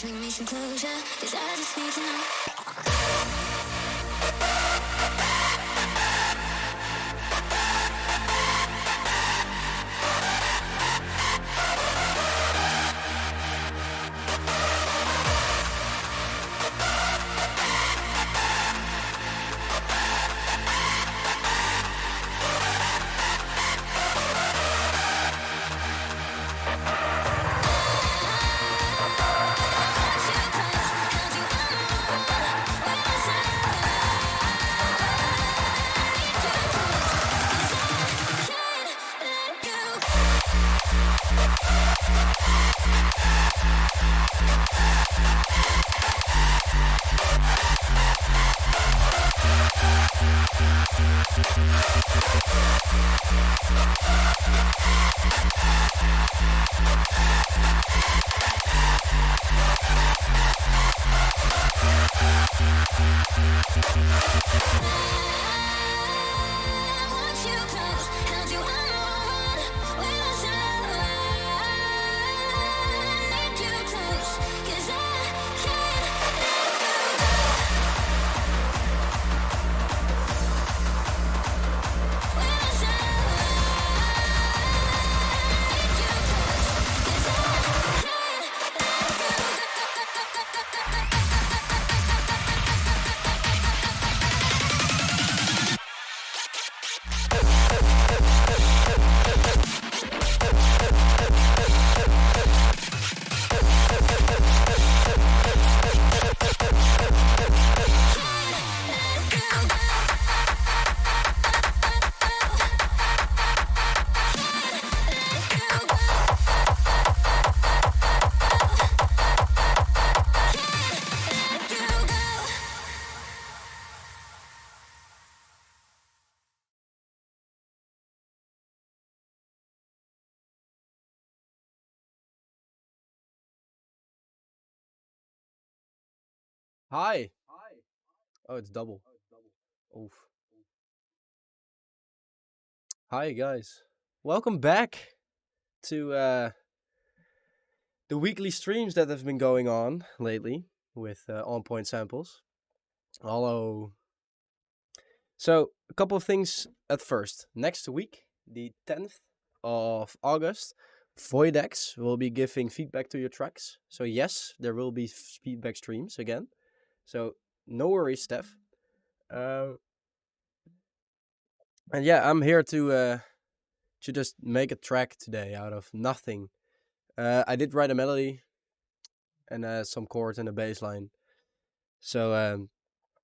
Please bring me some closure, 'cause I just need to know. Hi. Oh, it's double. Oof. Hi, guys. Welcome back to the weekly streams that have been going on lately with On Point Samples. Hello. So, a couple of things at first. Next week, the 10th of August, Voidex will be giving feedback to your tracks. So, yes, there will be feedback streams again. So, no worries, Steph. And yeah, I'm here to just make a track today out of nothing. I did write a melody and some chords and a bass line. So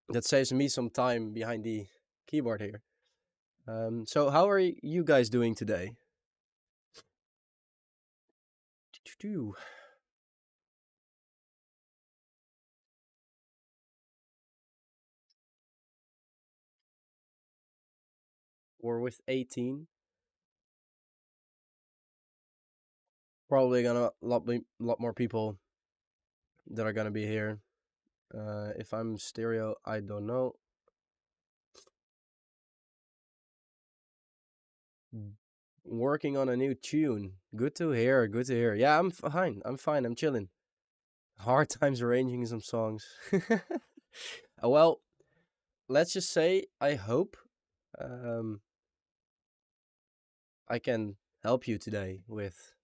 that saves me some time behind the keyboard here. So how are you guys doing today? We're with 18. Probably gonna lot more people that are gonna be here. If I'm stereo, I don't know. Working on a new tune. Good to hear. Good to hear. Yeah, I'm fine. I'm chilling. Hard times arranging some songs. Well, let's just say I hope I can help you today with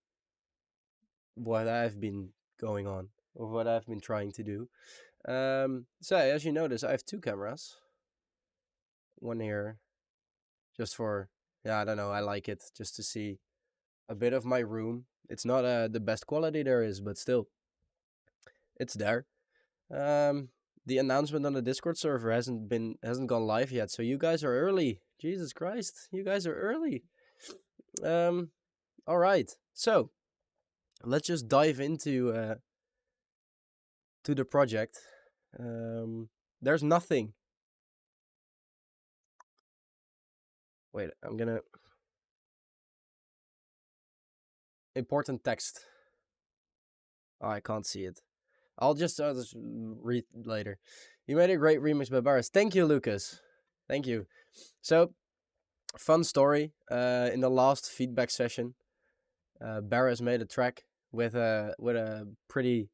what I've been going on or what I've been trying to do. So as you notice, I have two cameras. One here, just for I don't know. I like it just to see a bit of my room. It's not the best quality there is, but still, it's there. Um, the announcement on the Discord server hasn't gone live yet, so you guys are early. Jesus Christ, you guys are early. All right, so let's just dive into to the project. There's nothing. Wait, I'm gonna important text. Oh, I can't see it. I'll just read later. You made a great remix by Barris. Thank you, Lucas. Thank you. So, fun story. In the last feedback session, Barris made a track with a pretty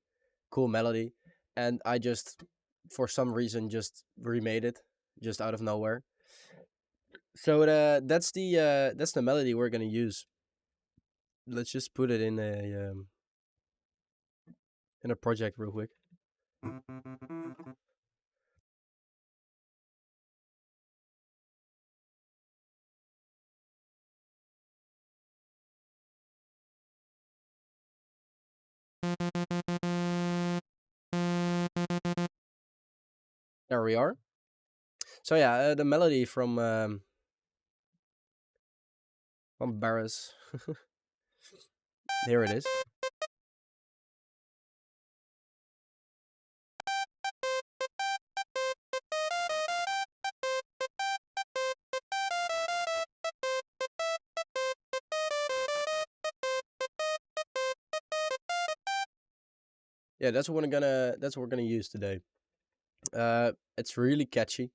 cool melody, and I just, for some reason, just remade it just out of nowhere. So that's the melody we're gonna use. Let's just put it in a project real quick. There we are. So yeah, the melody from Barris. Here it is. Yeah, that's what we're gonna use today. It's really catchy,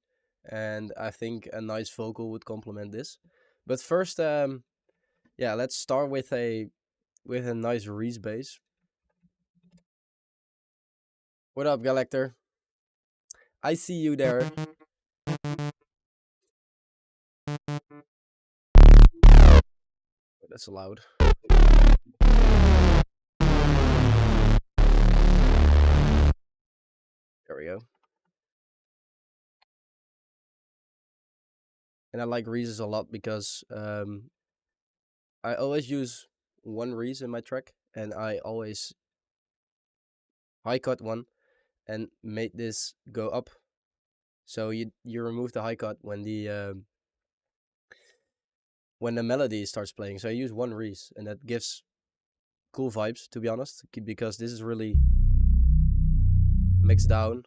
and I think a nice vocal would complement this. But first, yeah, let's start with a nice Reese bass. What up, Galactor? I see you there. That's loud. There we go. And I like Reeses a lot because I always use one Reese in my track, and I always high cut one and made this go up. So you remove the high cut when the melody starts playing. So I use one Reese, and that gives cool vibes, to be honest, because this is really mixed down.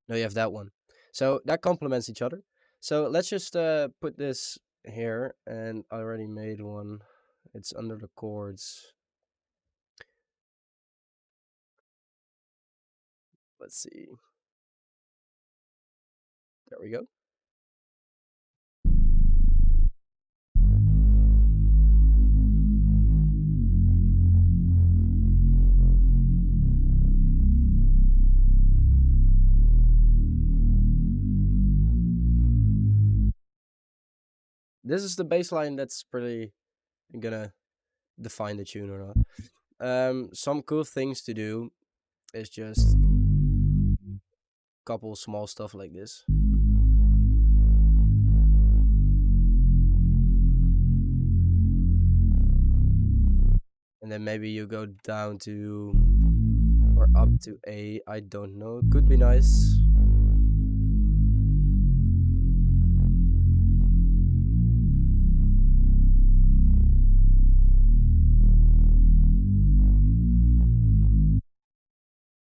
No, you have that one. So that complements each other. So let's just put this here, and I already made one. It's under the chords. Let's see. There we go. This is the bass line that's pretty gonna define the tune or not. Some cool things to do is just couple small stuff like this. And then maybe you go down to or up to A, I don't know. Could be nice.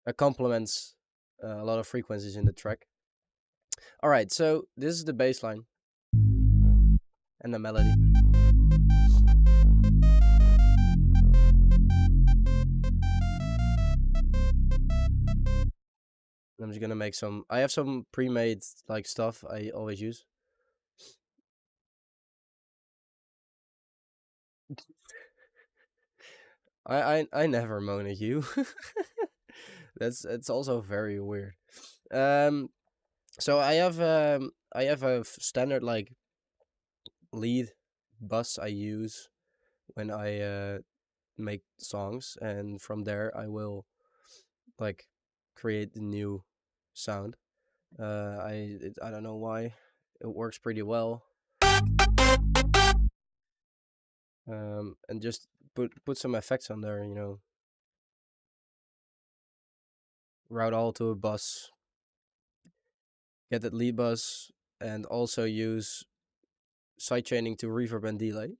That complements a lot of frequencies in the track. All right, so this is the bass line and the melody. I'm just gonna make some. I have some pre-made like stuff I always use. I never moan at you. It's also very weird. So I have a standard like lead bus I use when I make songs, and from there I will like create the new sound. I don't know why it works pretty well. And just put some effects on there, you know. Route all to a bus. Get that lead bus, and also use sidechaining to reverb and delay.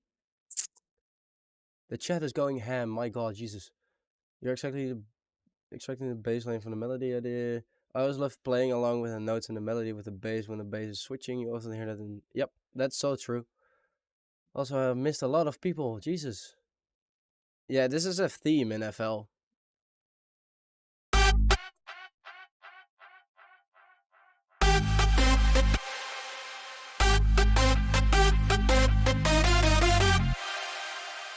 The chat is going ham. My God, Jesus! You're expecting the bass line from the melody idea. I always love playing along with the notes and the melody with the bass when the bass is switching. You often hear that in. Yep, that's so true. Also, I've missed a lot of people. Jesus. Yeah, this is a theme in FL.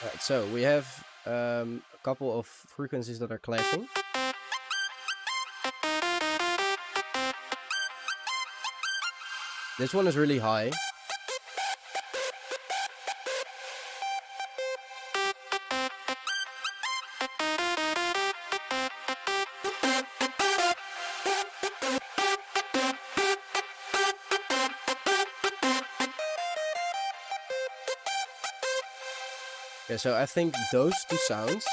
Alright, so we have a couple of frequencies that are clashing. This one is really high. Yeah, so I think those two sounds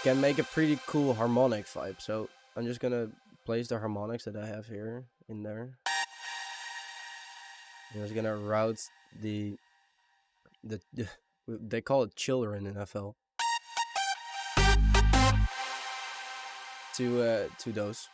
can make a pretty cool harmonic vibe. So I'm just gonna place the harmonics that I have here in there. I'm just gonna route the they call it children in FL to those.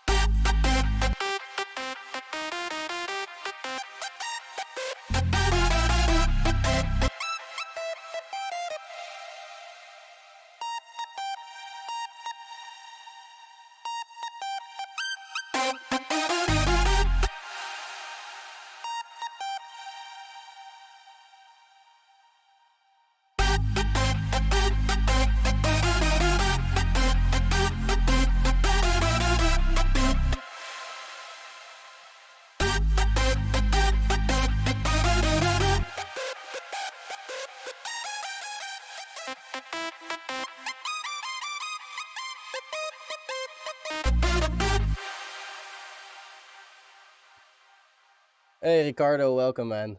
Hey Ricardo, welcome man.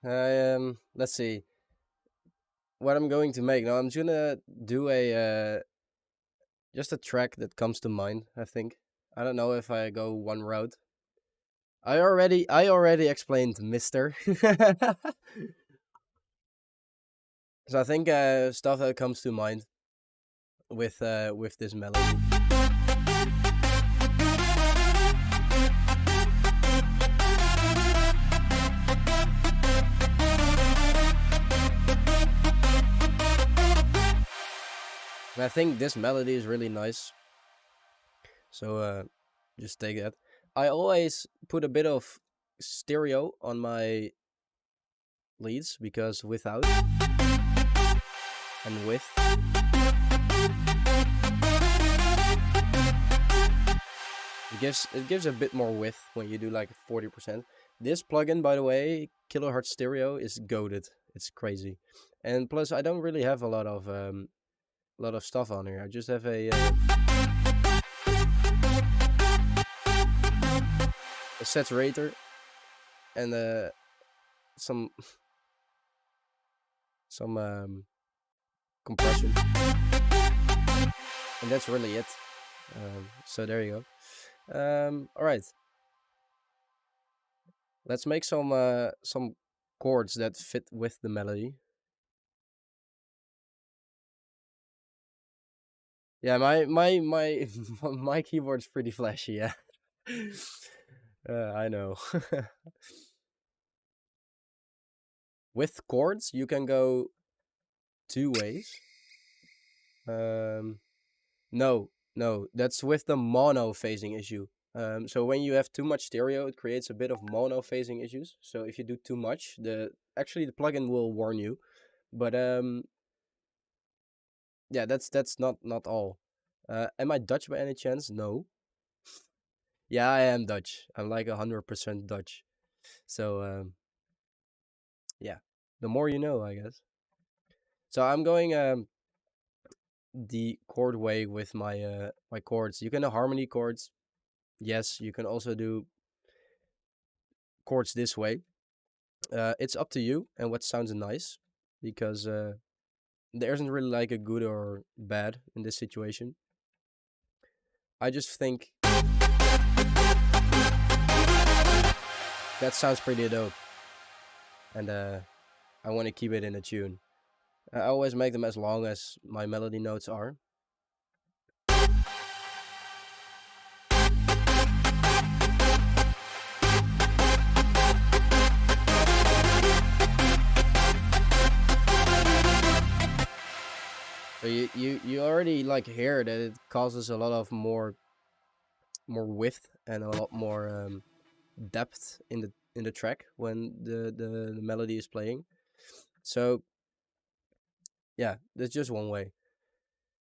Let's see what I'm going to make now. I'm just gonna do a just a track that comes to mind. I think I don't know if I go one route. I already explained Mister. So I think stuff that comes to mind with this melody. And I think this melody is really nice. So just take that. I always put a bit of stereo on my leads because without and with it gives a bit more width when you do like 40%. This plugin, by the way, Kilohertz Stereo, is goated. It's crazy, and plus I don't really have a lot of stuff on here. I just have a saturator and some compression, and that's really it. So there you go. All right, let's make some chords that fit with the melody. Yeah, my my keyboard's pretty flashy. Yeah, I know. With chords, you can go two ways. No, that's with the mono phasing issue. So when you have too much stereo, it creates a bit of mono phasing issues. So if you do too much, the plugin will warn you. But yeah, that's not all. Am I Dutch by any chance? No. Yeah, I am Dutch. I'm like 100% Dutch. So yeah, the more you know, I guess. So I'm going the chord way with my my chords. You can do harmony chords. Yes, you can also do chords this way. It's up to you and what sounds nice, because there isn't really like a good or bad in this situation. I just think that sounds pretty dope, and I want to keep it in a tune. I always make them as long as my melody notes are. So you already like hear that it causes a lot of more width and a lot more depth in the track when the melody is playing. So yeah, that's just one way.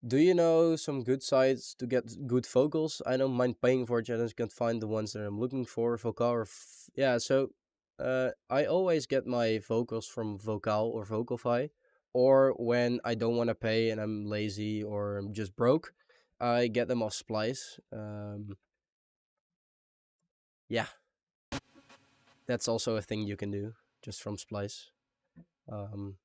Do you know some good sites to get good vocals? I don't mind paying for it. I just can't find the ones that I'm looking for. Vocal or yeah. So I always get my vocals from Vocal or Vocalfy, or when I don't want to pay and I'm lazy or I'm just broke, I get them off Splice. Yeah, that's also a thing you can do just from Splice. Um,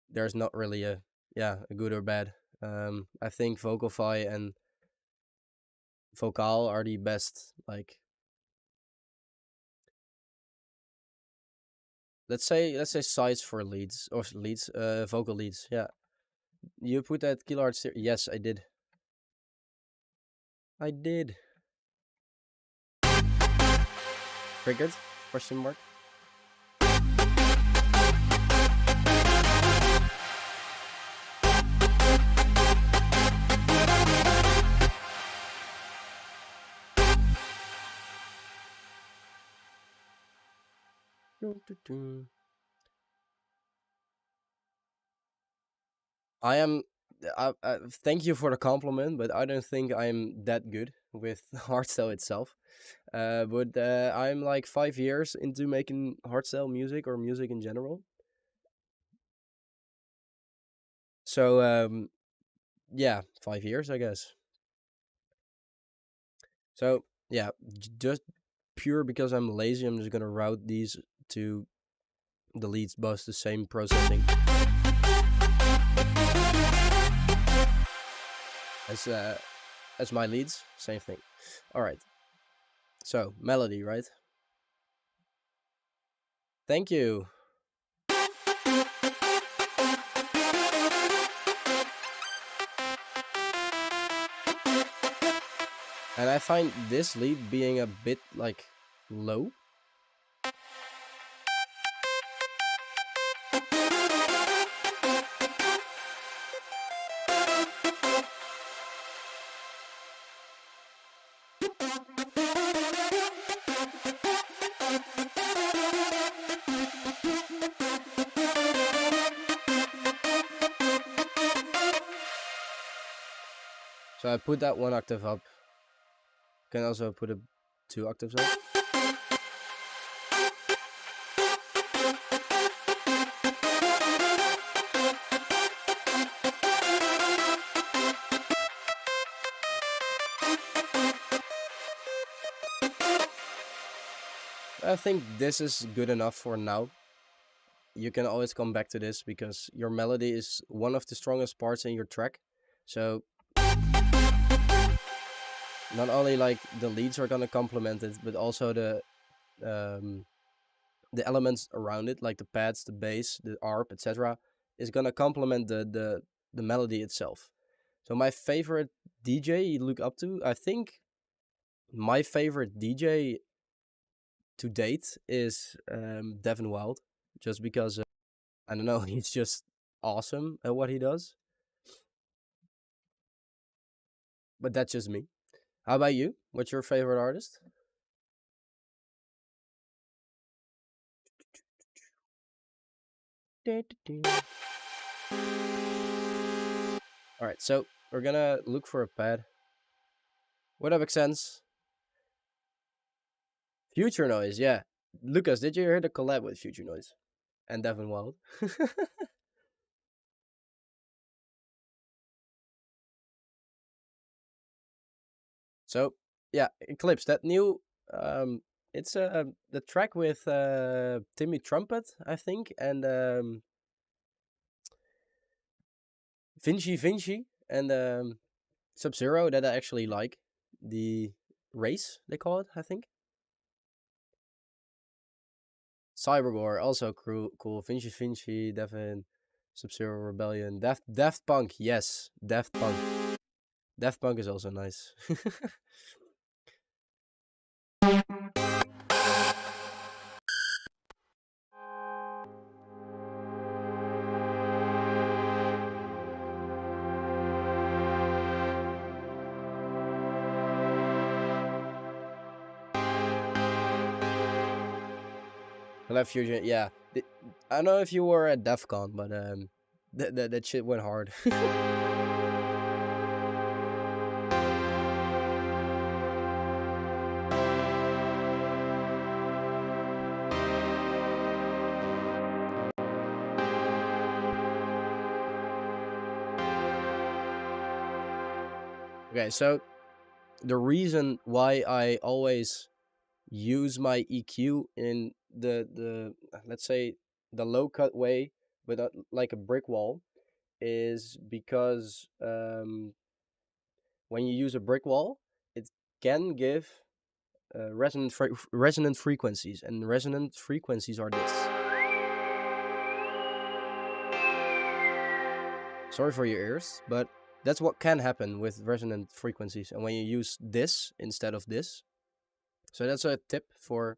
there's not really a a good or bad. I think Vocalfy and Vocal are the best. Like, let's say sites for leads or leads, vocal leads. Yeah, you put that kilohertz. Yes, I did. I did. Triggered? Question mark. I am. Thank you for the compliment, but I don't think I'm that good with hardstyle itself. But I'm like 5 years into making hardstyle music or music in general. So yeah, 5 years, I guess. So yeah, just pure because I'm lazy, I'm just gonna route these to the leads bus, the same processing as my leads, same thing. All right. So melody, right? Thank you. And I find this lead being a bit like low. So I put that 1 octave up. Can also put it 2 octaves up. I think this is good enough for now. You can always come back to this because your melody is one of the strongest parts in your track. So not only like the leads are gonna complement it, but also the elements around it, like the pads, the bass, the arp, etc., is gonna complement the melody itself. So my favorite DJ you look up to, I think my favorite DJ to date is Devin Wild, just because I don't know, he's just awesome at what he does. But that's just me. How about you? What's your favorite artist? All right, so we're gonna look for a pad. What up, Sense? Future Noise, yeah. Lucas, did you hear the collab with Future Noise and Devin Wild? So yeah, Eclipse, that new it's the track with Timmy Trumpet, I think, and Vinci and Sub Zero that I actually like. The race they call it, I think. Cybergore also cool. Vinci, Devin, Sub Zero Rebellion, Daft Punk, yes, Daft Punk. Daft Punk is also nice. Left Fusion, yeah. I don't know if you were at DEF CON, but that shit went hard. Okay, so the reason why I always use my EQ in the let's say the low cut way, but like a brick wall, is because when you use a brick wall, it can give resonant frequencies, and resonant frequencies are this. Sorry for your ears, but that's what can happen with resonant frequencies. And when you use this instead of this, so that's a tip for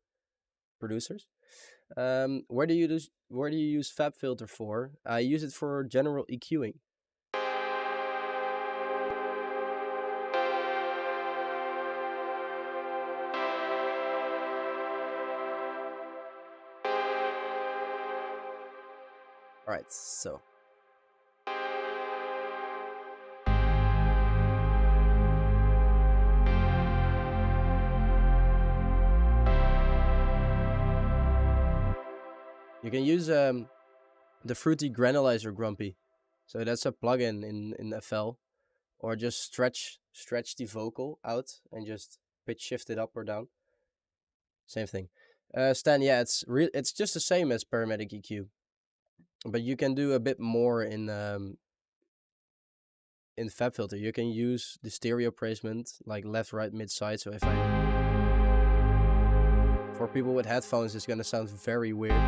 producers. Where do you use Fab Filter for? I use it for general EQing. All right, so you can use the Fruity Granulizer Grumpy. So that's a plugin in FL, or just stretch the vocal out and just pitch shift it up or down. Same thing. Stan, yeah, it's just the same as Paramedic EQ, but you can do a bit more in Fab Filter. You can use the stereo placement, like left, right, mid, side. So if I, for people with headphones, it's gonna sound very weird.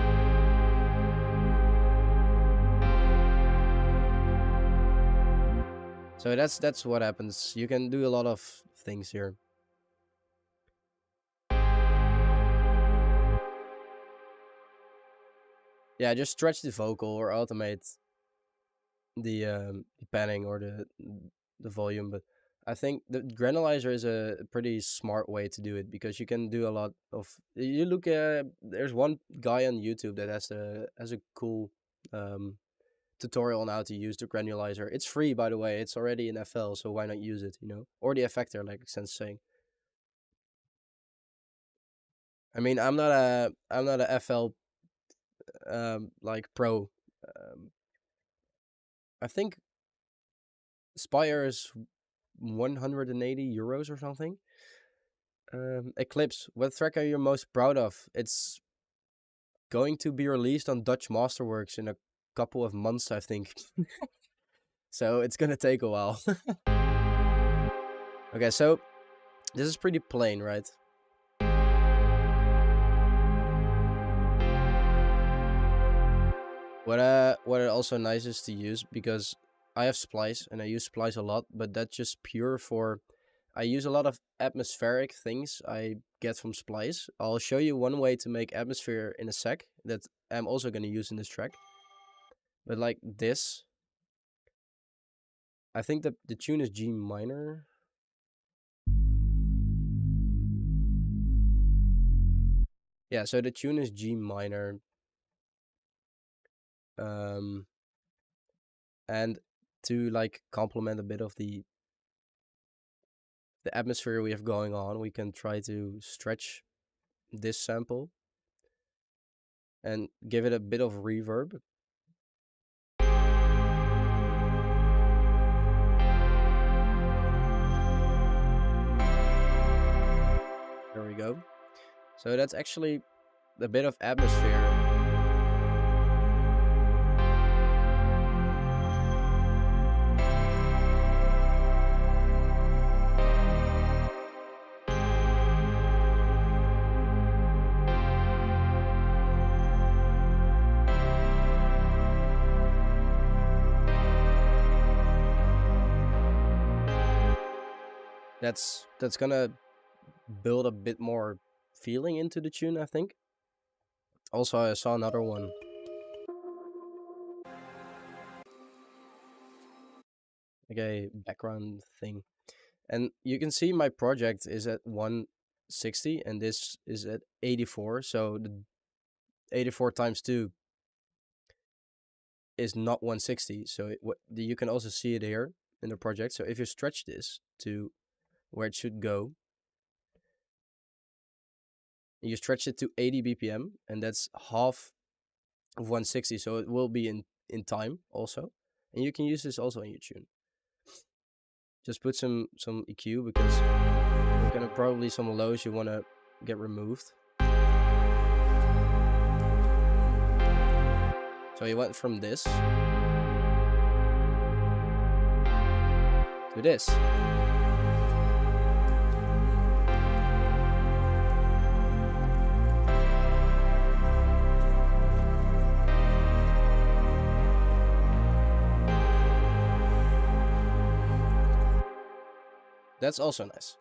So that's what happens. You can do a lot of things here. Yeah, just stretch the vocal or automate the panning or the volume. But I think the granulizer is a pretty smart way to do it, because you can do a lot of. You look at, there's one guy on YouTube that has a cool tutorial on how to use the granulizer. It's free, by the way. It's already in FL, so why not use it? Or the effector, like Sen's saying. I mean, I'm not a FL like pro. I think Spire is 180 euros or something. Eclipse, what track are you most proud of? It's going to be released on Dutch Masterworks in a couple of months, I think. So it's gonna take a while. Okay, so this is pretty plain, right? What it also nice is to use, because I have Splice and I use Splice a lot, but that's just pure for. I use a lot of atmospheric things I get from Splice. I'll show you one way to make atmosphere in a sec that I'm also going to use in this track. But like this, I think the tune is G minor. Yeah, so the tune is G minor. And to like complement a bit of the atmosphere we have going on, we can try to stretch this sample and give it a bit of reverb. There we go. So that's actually a bit of atmosphere. That's gonna build a bit more feeling into the tune, I think. Also, I saw another one. Like a background thing. And you can see my project is at 160 and this is at 84. So the 84 times 2 is not 160. So you can also see it here in the project. So if you stretch this to where it should go, you stretch it to 80 BPM, and that's half of 160. So it will be in time also. And you can use this also in your tune. Just put some EQ, because you're gonna probably some lows you want to get removed. So he went from this to this. That's also nice.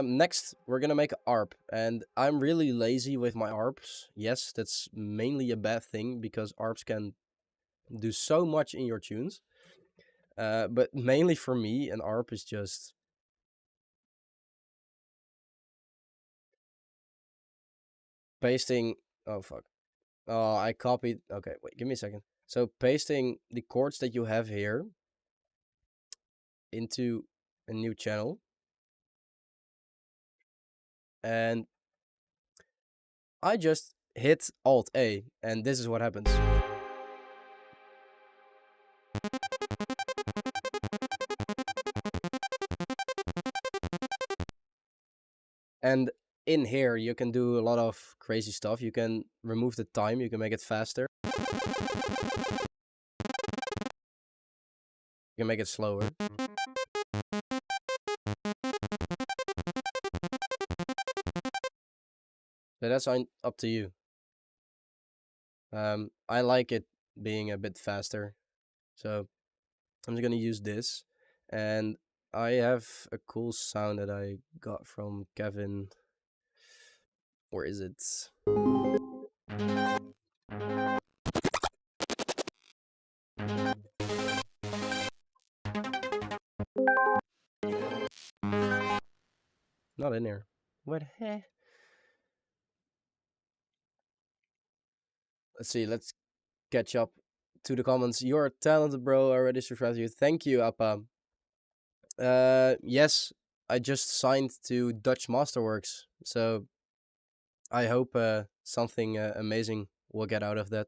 Next, we're gonna make an ARP, and I'm really lazy with my ARPs. Yes, that's mainly a bad thing, because ARPs can do so much in your tunes. But mainly for me, an ARP is just pasting. Oh fuck! Oh, I copied. Okay, wait, give me a second. So pasting the chords that you have here into a new channel, and I just hit Alt A, and this is what happens. And in here, you can do a lot of crazy stuff. You can remove the time, you can make it faster. You can make it slower. So that's up to you. I like it being a bit faster. So I'm just gonna use this. And I have a cool sound that I got from Kevin. Where is it? Not in here. What? Let's see. Let's catch up to the comments. You're talented, bro. I already subscribed to you. Thank you, Appa. Yes, I just signed to Dutch Masterworks, so I hope something amazing will get out of that.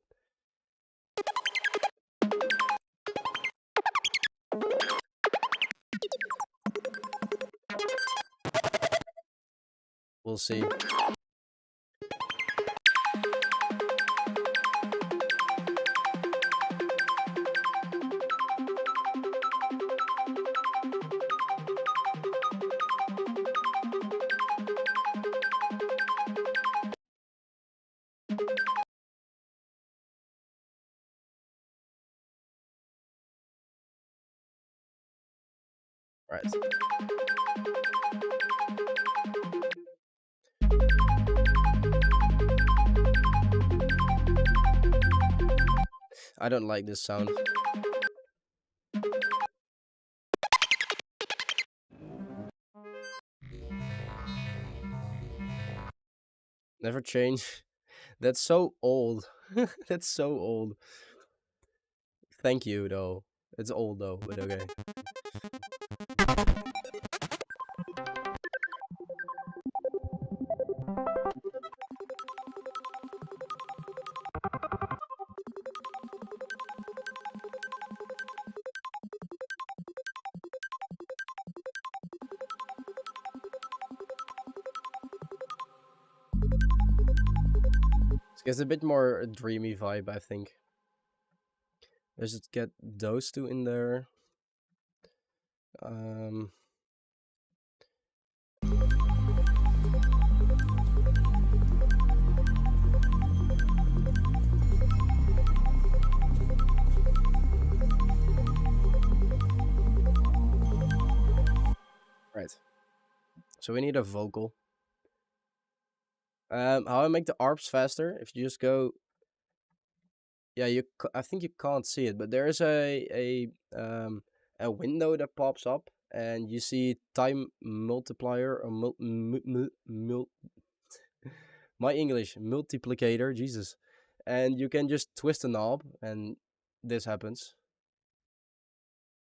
We'll see. Right. I don't like this sound. Never change. That's so old. That's so old. Thank you, though. It's old, though, but okay. It gives a bit more dreamy vibe, I think. Let's just get those two in there. Right. So we need a vocal. How I make the ARPs faster? If you just go, yeah, I think you can't see it, but there is a window that pops up, and you see time multiplier or my English multiplicator. Jesus, and you can just twist a knob, and this happens,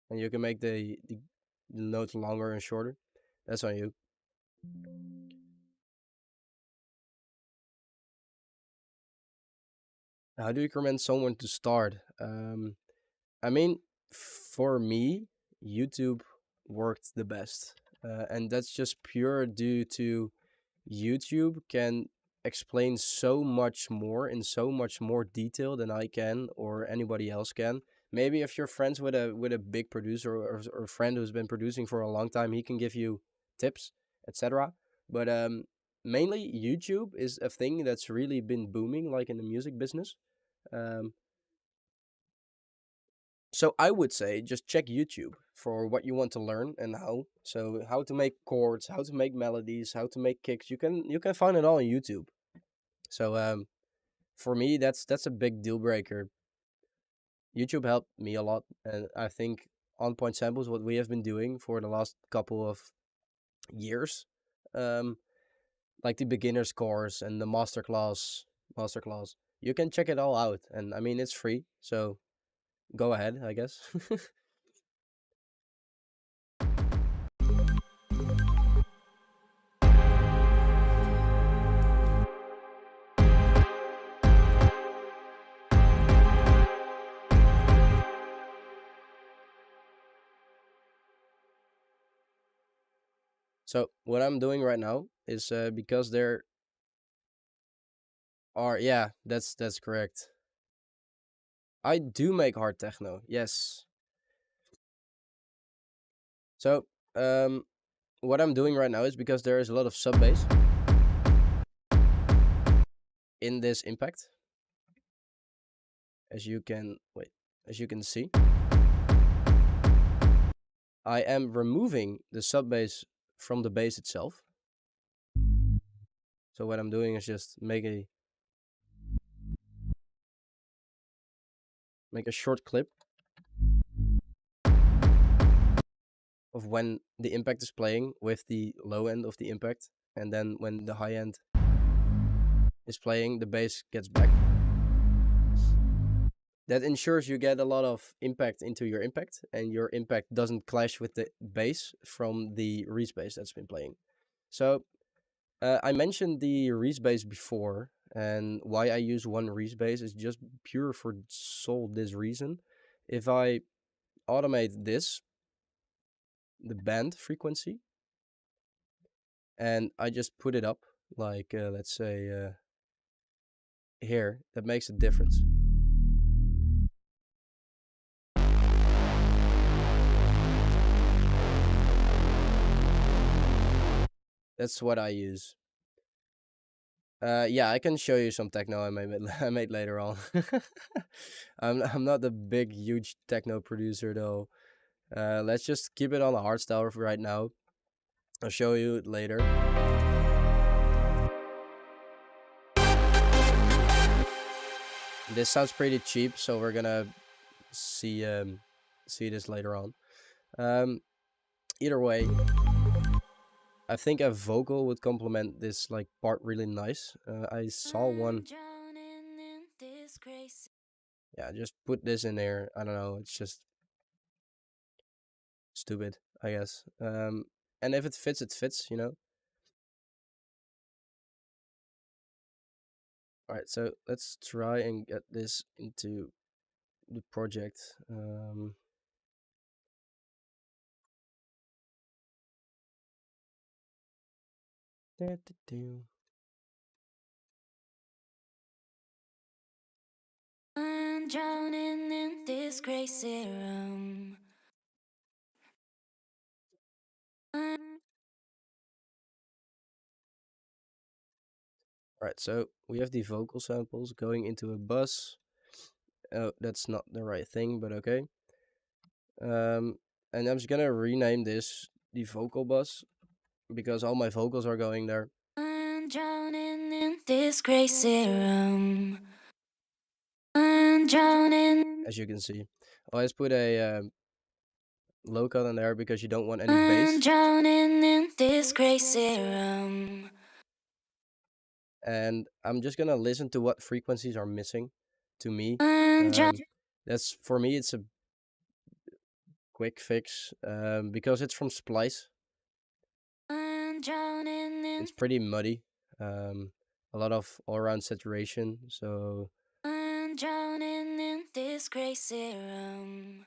and you can make the notes longer and shorter. That's on you. How do you recommend someone to start? I mean, for me, YouTube worked the best, and that's just pure due to YouTube can explain so much more in so much more detail than I can or anybody else can. Maybe if you're friends with a big producer or a friend who's been producing for a long time, he can give you tips, etc. But mainly YouTube is a thing that's really been booming, like in the music business. Um, so I would say just check YouTube for what you want to learn and how. So how to make chords, how to make melodies, how to make kicks. You can find it all on YouTube. So for me that's a big deal breaker. YouTube helped me a lot, and I think on point samples what we have been doing for the last couple of years, um, like the beginner's course and the masterclass. You can check it all out, and I mean it's free, so go ahead, I guess. So what I'm doing right now is because there are, yeah, that's correct. I do make hard techno, yes. So what I'm doing right now is because there is a lot of sub bass in this impact, as you can wait, as you can see. I am removing the sub bass from the bass itself. So what I'm doing is just make a short clip of when the impact is playing with the low end of the impact, and then when the high end is playing, the bass gets back. That ensures you get a lot of impact into your impact, and your impact doesn't clash with the bass from the Reese bass that's been playing. So I mentioned the Reese bass before, and why I use one Reese bass is just pure for sole this reason. If I automate this, the band frequency, and I just put it up, like let's say here, that makes a difference. That's what I use. Yeah, I can show you some techno I made later on. I'm not the big huge techno producer though. Let's just keep it on the hardstyle for right now. I'll show you it later. This sounds pretty cheap, so we're gonna see see this later on. Um, Either way, I think a vocal would complement this like part really nice. I saw one. Yeah, just put this in there. I don't know. It's just stupid, I guess. And if it fits, it fits. You know. All right, so let's try and get this into the project. Da-da-do. I'm drowning in this crazy room. All right, so we have the vocal samples going into a bus. Oh, that's not the right thing, but okay. And I'm just gonna rename this the vocal bus because all my vocals are going there. I'm drowning in this crazy room. I'm drowning. As you can see, I always put a low cut in there because you don't want any I'm bass. drowning in this crazy room. and I'm just gonna listen to what frequencies are missing to me. I'm drowning, That's for me. It's a quick fix because it's from Splice. I'm drowning in, It's pretty muddy. Um, a lot of all around saturation. So I'm drowning in this crazy room.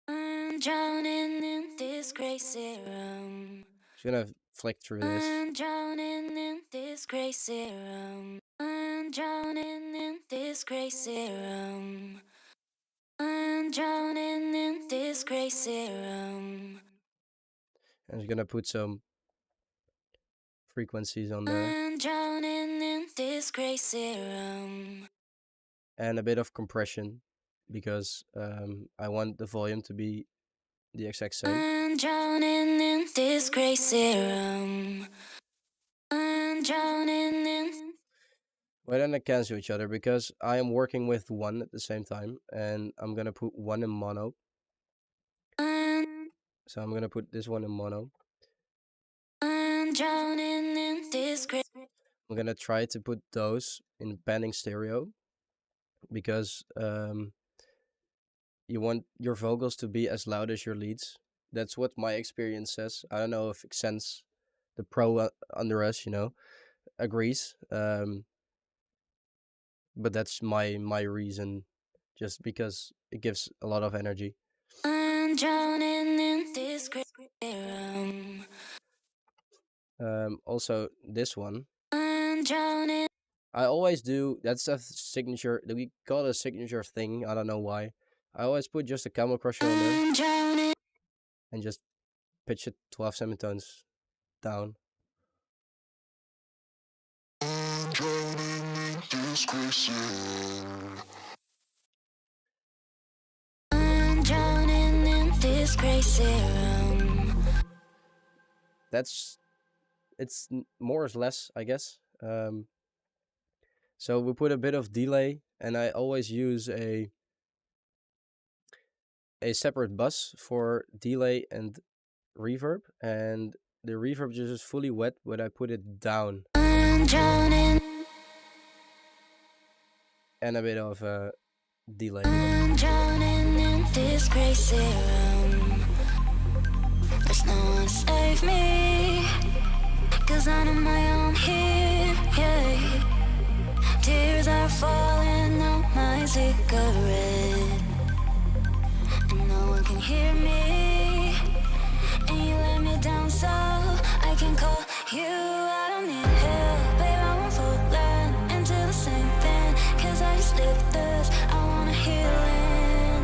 I'm drowning in this crazy room. just gonna flick through this. I'm drowning in this crazy room. I'm drowning in this crazy room. I'm drowning in this crazy room. I'm just gonna put some frequencies on there I'm drowning in this crazy room. and a bit of compression because I want the volume to be the exact same. I'm drowning in this crazy room. I'm drowning in. Well, then they cancel each other because I am working with one at the same time, and I'm gonna put one in mono. I'm, So I'm gonna put this one in mono. I'm drowning in this crazy. I'm gonna try to put those in panning stereo because you want your vocals to be as loud as your leads. That's what my experience says. I don't know if Xense, the pro under us, agrees. But that's my reason, just because it gives a lot of energy. I'm drowning in this crazy room. Also, this one I'm drowning. I always do. That's a signature. We call it a signature thing. I don't know why. I always put just a camel crusher on there I'm drowning. and just pitch it 12 semitones down. I'm drowning in this crazy room. I'm drowning in this crazy room. That's more or less, I guess. So we put a bit of delay, and I always use a separate bus for delay and reverb, and the reverb just is fully wet, but I put it down, I'm drowning. and a bit of delay. I'm drowning in this crazy room. There's no one to save me, 'cause I'm on my own here, yeah. Tears are falling on my cigarette, and no one can hear me. And you let me down so I can call you. I don't need help, babe, I won't falling into the same thing, 'cause I just live this, I want a healing.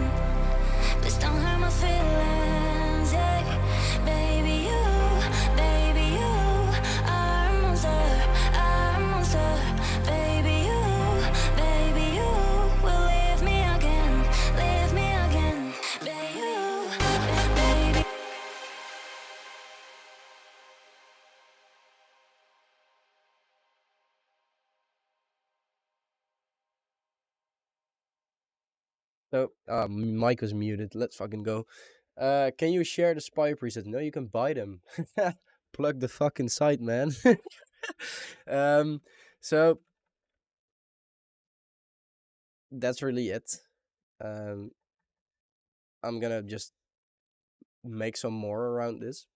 Please don't hurt my feelings, yeah. Baby you are a monster, are a monster. Baby you will leave me again, baby you, baby. So, mic was muted. Let's fucking go. Can you share the spy presets? No, you can buy them. Plug the fucking site, man. um, so that's really it. Um, I'm gonna just make some more around this.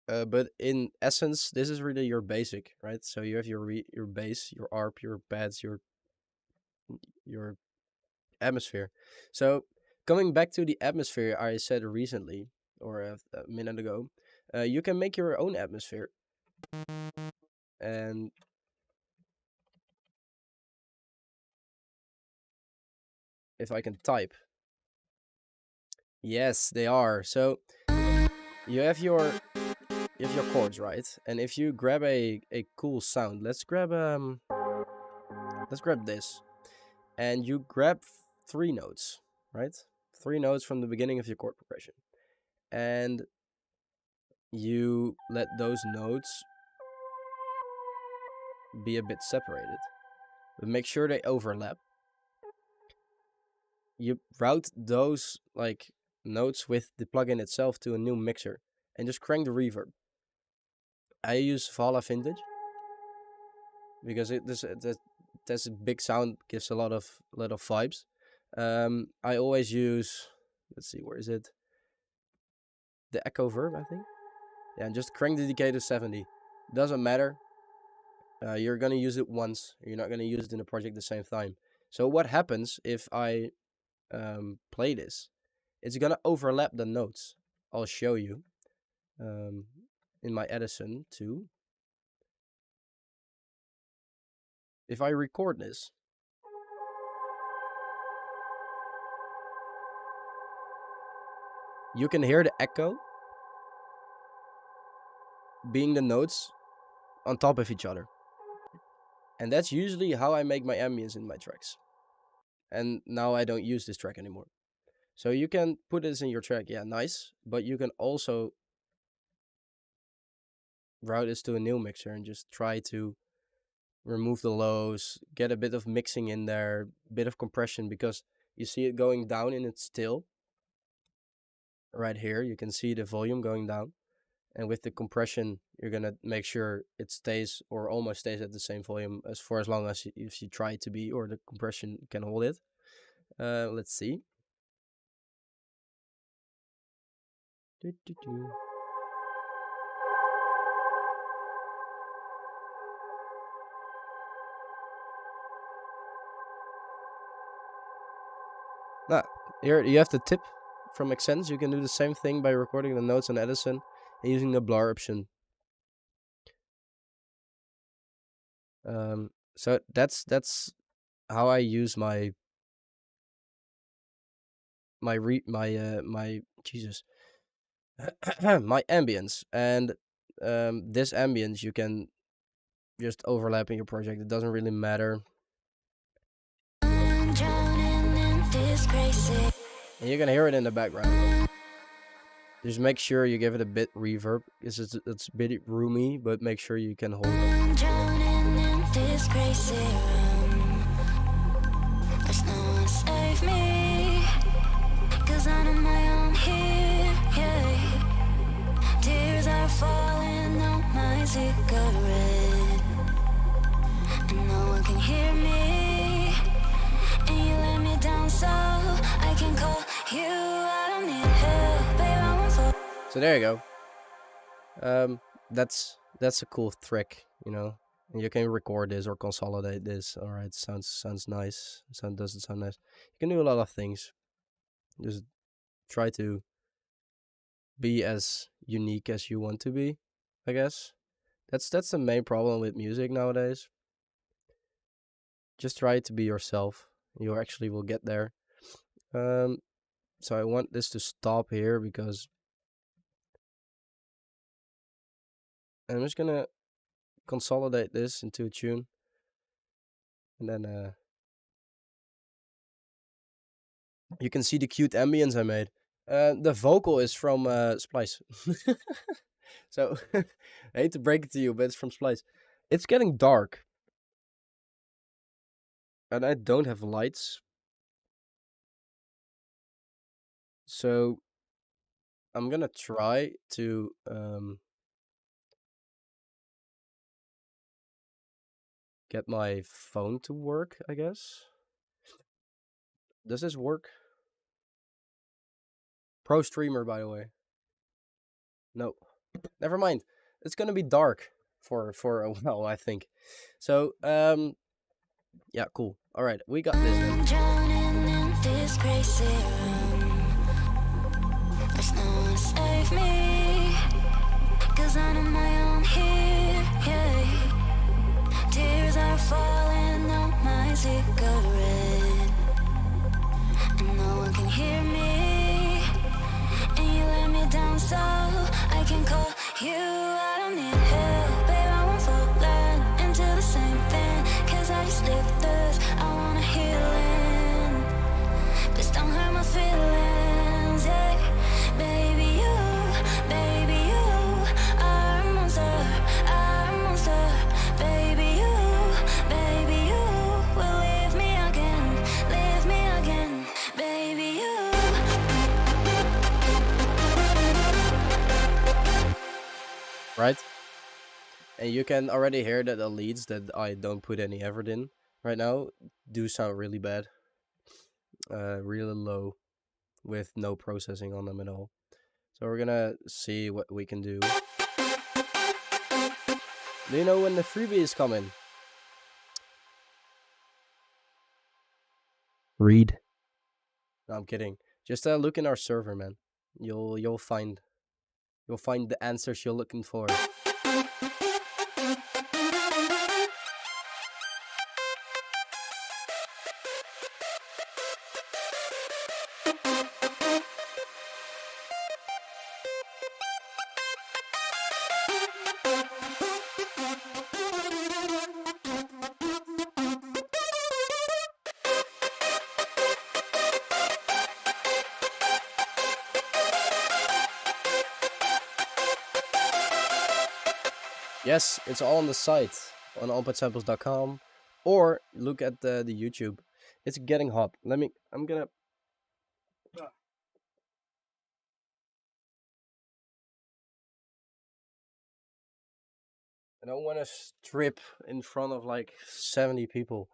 But in essence, this is really your basic, right? So you have your bass, your ARP, your pads, your atmosphere. So coming back to the atmosphere, I said recently or a minute ago, you can make your own atmosphere, and if I can type, yes, they are. So you have your chords, right? And if you grab a cool sound, let's grab this, and you grab 3 notes, right? 3 notes from the beginning of your chord progression, and you let those notes be a bit separated, but make sure they overlap. You route those like notes with the plugin itself to a new mixer, and just crank the reverb. I use Vala Vintage, because this big sound gives a lot of vibes. I always use, let's see, where is it? The echo verb, I think. Yeah, and just crank the decay to 70. Doesn't matter. You're gonna use it once. You're not gonna use it in the project the same time. So what happens if I play this? It's gonna overlap the notes. I'll show you in my Edison too. If I record this, you can hear the echo being the notes on top of each other. And that's usually how I make my ambience in my tracks. And now I don't use this track anymore. So you can put this in your track, yeah, nice. But you can also route this to a new mixer and just try to remove the lows, get a bit of mixing in there, bit of compression, because you see it going down in its still. Right here, you can see the volume going down. And with the compression, you're gonna make sure it stays or almost stays at the same volume as for as long as if you try to be, or the compression can hold it. Let's see. Now, here you have the tip from Accents. You can do the same thing by recording the notes on Edison and using the blur option. So that's how I use my Jesus my ambience. And this ambience you can just overlap in your project. It doesn't really matter. I'm drowning in this crazy. And you can hear it in the background. Just make sure you give it a bit reverb. It's a bit roomy, but make sure you can hold it. I'm drowning in this crazy room. There's no one to save me, 'cause I'm on my own here, yeah. Tears are falling on my cigarette, and no one can hear me. And you let me down, so I can call you. I don't need help, babe, I won't fall. So there you go. That's a cool trick, you know. And you can record this or consolidate this. All right, sounds nice. Doesn't sound nice. You can do a lot of things. Just try to be as unique as you want to be, I guess. That's the main problem with music nowadays. Just try to be yourself. You actually will get there. So I want this to stop here because I'm just gonna consolidate this into a tune, and then you can see the cute ambience I made. The vocal is from Splice. So I hate to break it to you, but it's from Splice. It's getting dark, and I don't have lights, so I'm gonna try to get my phone to work, I guess. Does this work? Pro streamer, by the way. No, never mind. It's gonna be dark for a while, I think. So yeah, cool. All right, we got this. I'm drowning in this crazy room. There's no one to save me, 'cause I'm on my own here, yeah. Tears are falling on my cigarette, and no one can hear me. And you let me down, so I can call you. I don't need help, babe, I won't fall into the same thing, 'cause I just live this. I want a healing. Please don't hurt my feelings, yeah. Baby, you are a monster, baby, you will leave me again, baby, you. Right? And you can already hear that the leads that I don't put any effort in right now do sound really bad. Really low with no processing on them at all. So we're gonna see what we can do. Do you know when the freebie is coming? Read. No, I'm kidding. Just look in our server, man. You'll find the answers you're looking for. Yes, it's all on the site on onputsamples.com, or look at the YouTube. It's getting hot. I'm gonna. I don't want to strip in front of like 70 people.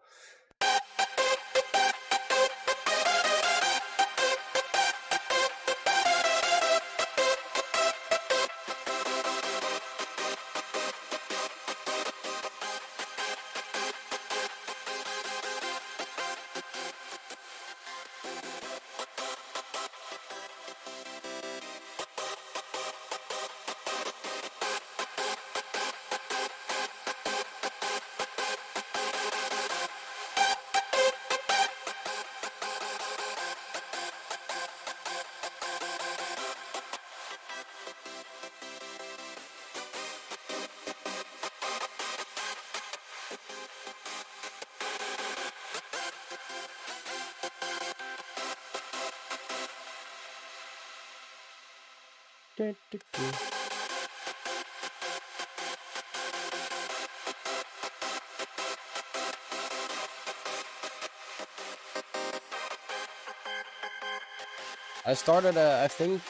I started, I think,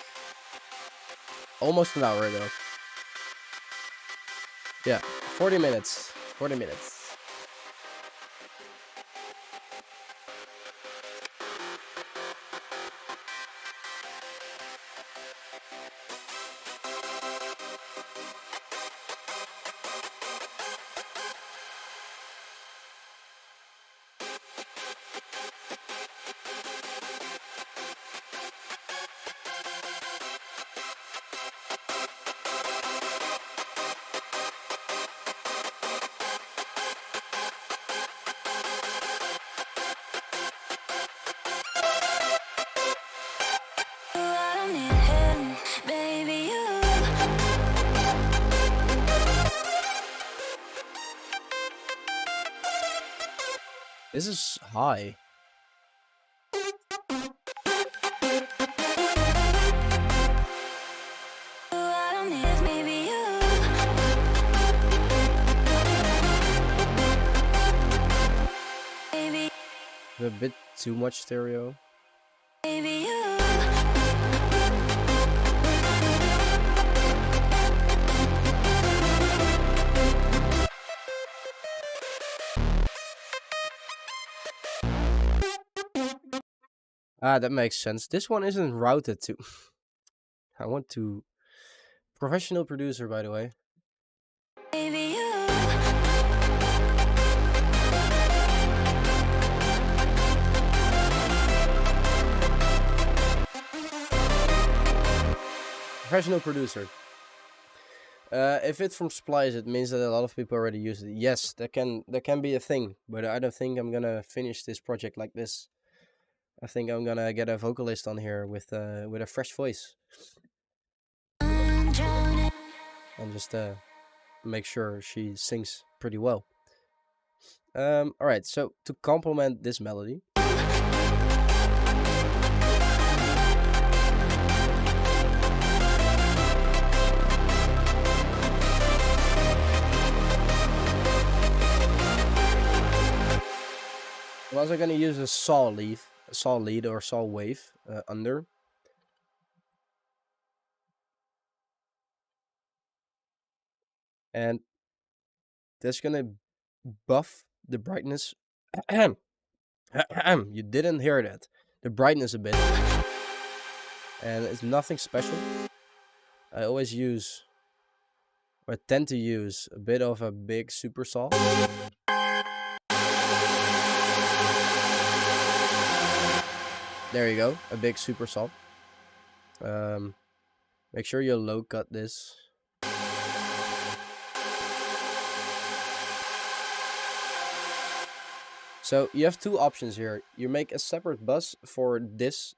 almost an hour ago. Yeah, 40 minutes. 40 minutes. I don't need him, baby, you. This is high. I don't need maybe you. Baby, A bit too much stereo. baby, you. Ah, that makes sense. This one isn't routed to. I want to. Professional producer, by the way. Baby, you. Professional producer. If it's from Splice, it means that a lot of people already use it. Yes, that can be a thing, but I don't think I'm gonna finish this project like this. I think I'm gonna get a vocalist on here with a fresh voice I'm drowning. and just make sure she sings pretty well. All right. So to complement this melody, I'm also gonna use a saw lead or saw wave under. And That's gonna buff the brightness. You didn't hear that. The brightness a bit, and it's nothing special. I always use, or tend to use, a bit of a big super saw. There you go, a big super saw. Make sure you low cut this. So you have two options here. You make a separate bus for this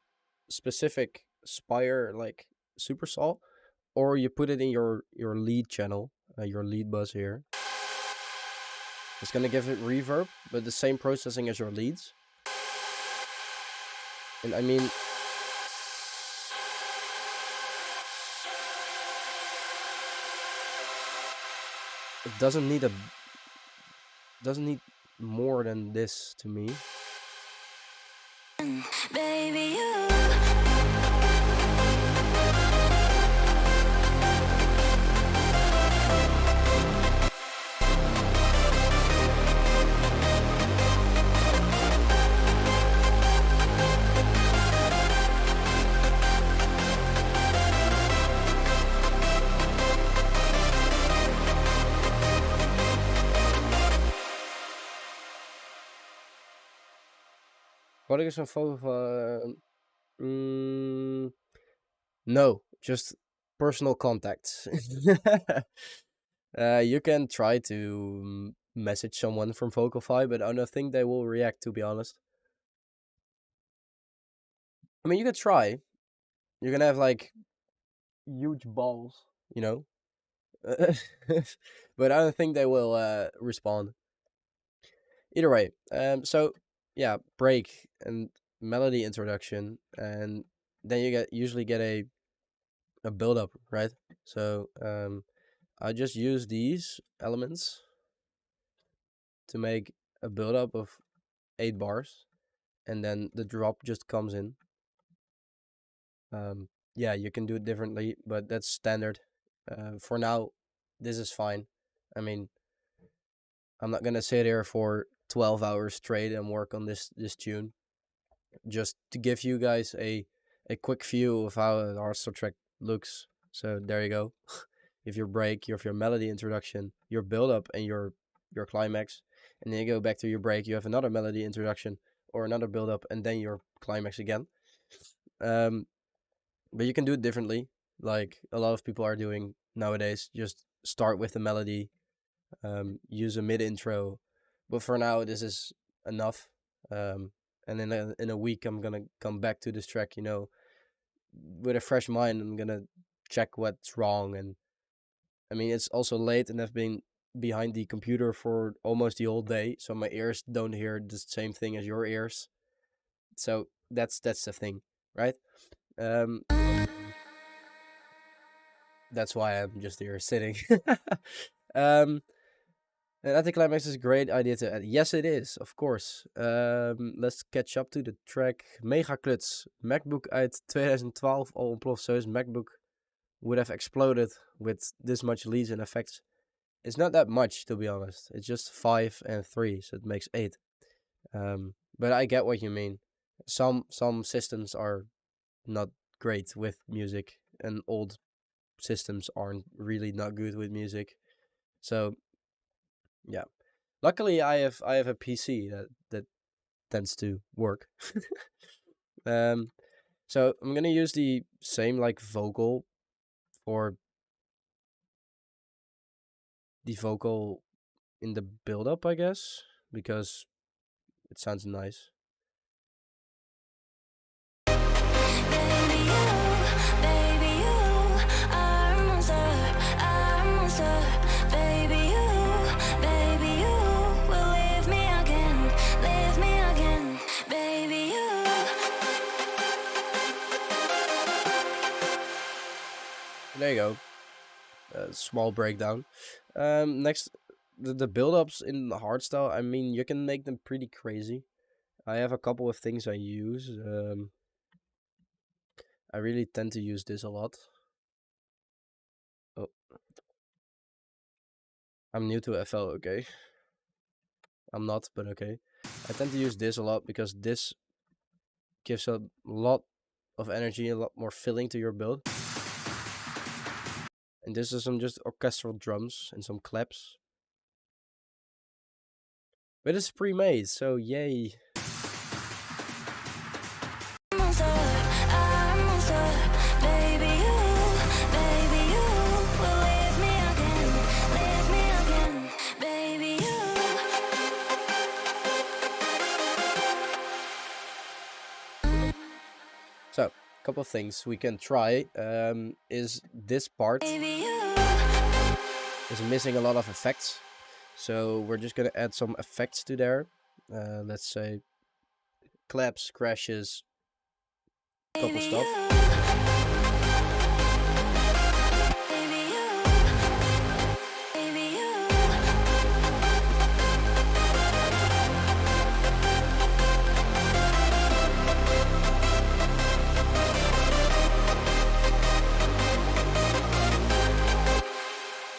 specific Spire like super saw, or you put it in your lead channel, your lead bus here. It's gonna give it reverb, but the same processing as your leads. And I mean, it doesn't need more than this to me. Baby, you. Wat is een foto van? No, just personal contacts. You can try to message someone from Vocalfy, but I don't think they will react, to be honest. I mean, you could try. You're gonna have like huge balls, you know. But I don't think they will respond. Either way, so yeah, break and melody introduction, and then you usually get a build up, right? So I just use these elements to make a build up of 8 bars, and then the drop just comes in. Yeah, you can do it differently, but that's standard. For now, this is fine. I mean, I'm not gonna sit here for 12 hours straight and work on this tune. Just to give you guys a quick view of how a hardstyle track looks. So there you go. You have your break, you have your melody introduction, your build up, and your climax, and then you go back to your break. You have another melody introduction or another build up, and then your climax again. But you can do it differently, like a lot of people are doing nowadays. Just start with the melody, use a mid intro, but for now this is enough. And in a week I'm gonna come back to this track, you know, with a fresh mind. I'm gonna check what's wrong, and I mean it's also late, and I've been behind the computer for almost the whole day, so my ears don't hear the same thing as your ears. So that's the thing, right? Um, that's why I'm just here sitting. um, An anticlimax is a great idea to add. Yes, it is, of course. Let's catch up to the track Mega Kluts. MacBook uit 2012 al ontploft. So his MacBook would have exploded with this much leads and effects. It's not that much, to be honest. It's just 5 and 3, so it makes 8. But I get what you mean. Some systems are not great with music, and old systems aren't really not good with music. So yeah, luckily I have a PC that tends to work. So I'm gonna use the same like vocal for the vocal in the build up, I guess, because it sounds nice. Baby, you are a monster, are a monster. Baby, you will leave me again, baby, you. There you go. Small breakdown. Next, the build-ups in the hardstyle. I mean, you can make them pretty crazy. I have a couple of things I use. I really tend to use this a lot. Oh, I'm new to FL, okay. I'm not, but okay. I tend to use this a lot because this gives a lot of energy, a lot more filling to your build. And this is some just orchestral drums and some claps. But it's pre-made, so yay. So, a couple of things we can try is this part is missing a lot of effects. So we're just gonna add some effects to there. Let's say claps, crashes, couple stuff.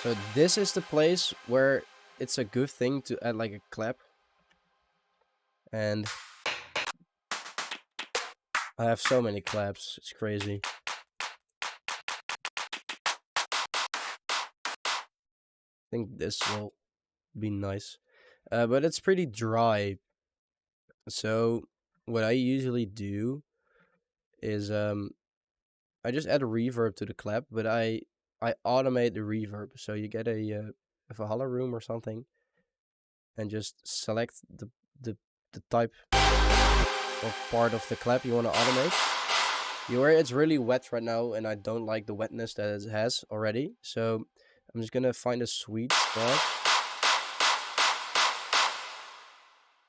So this is the place where it's a good thing to add like a clap. And I have so many claps, it's crazy. I think this will be nice. But it's pretty dry. So what I usually do is I just add a reverb to the clap, but I automate the reverb. So you get a Valhalla room or something, and just select the type or part of the clap you want to automate. It's really wet right now, and I don't like the wetness that it has already. So I'm just gonna find a sweet spot,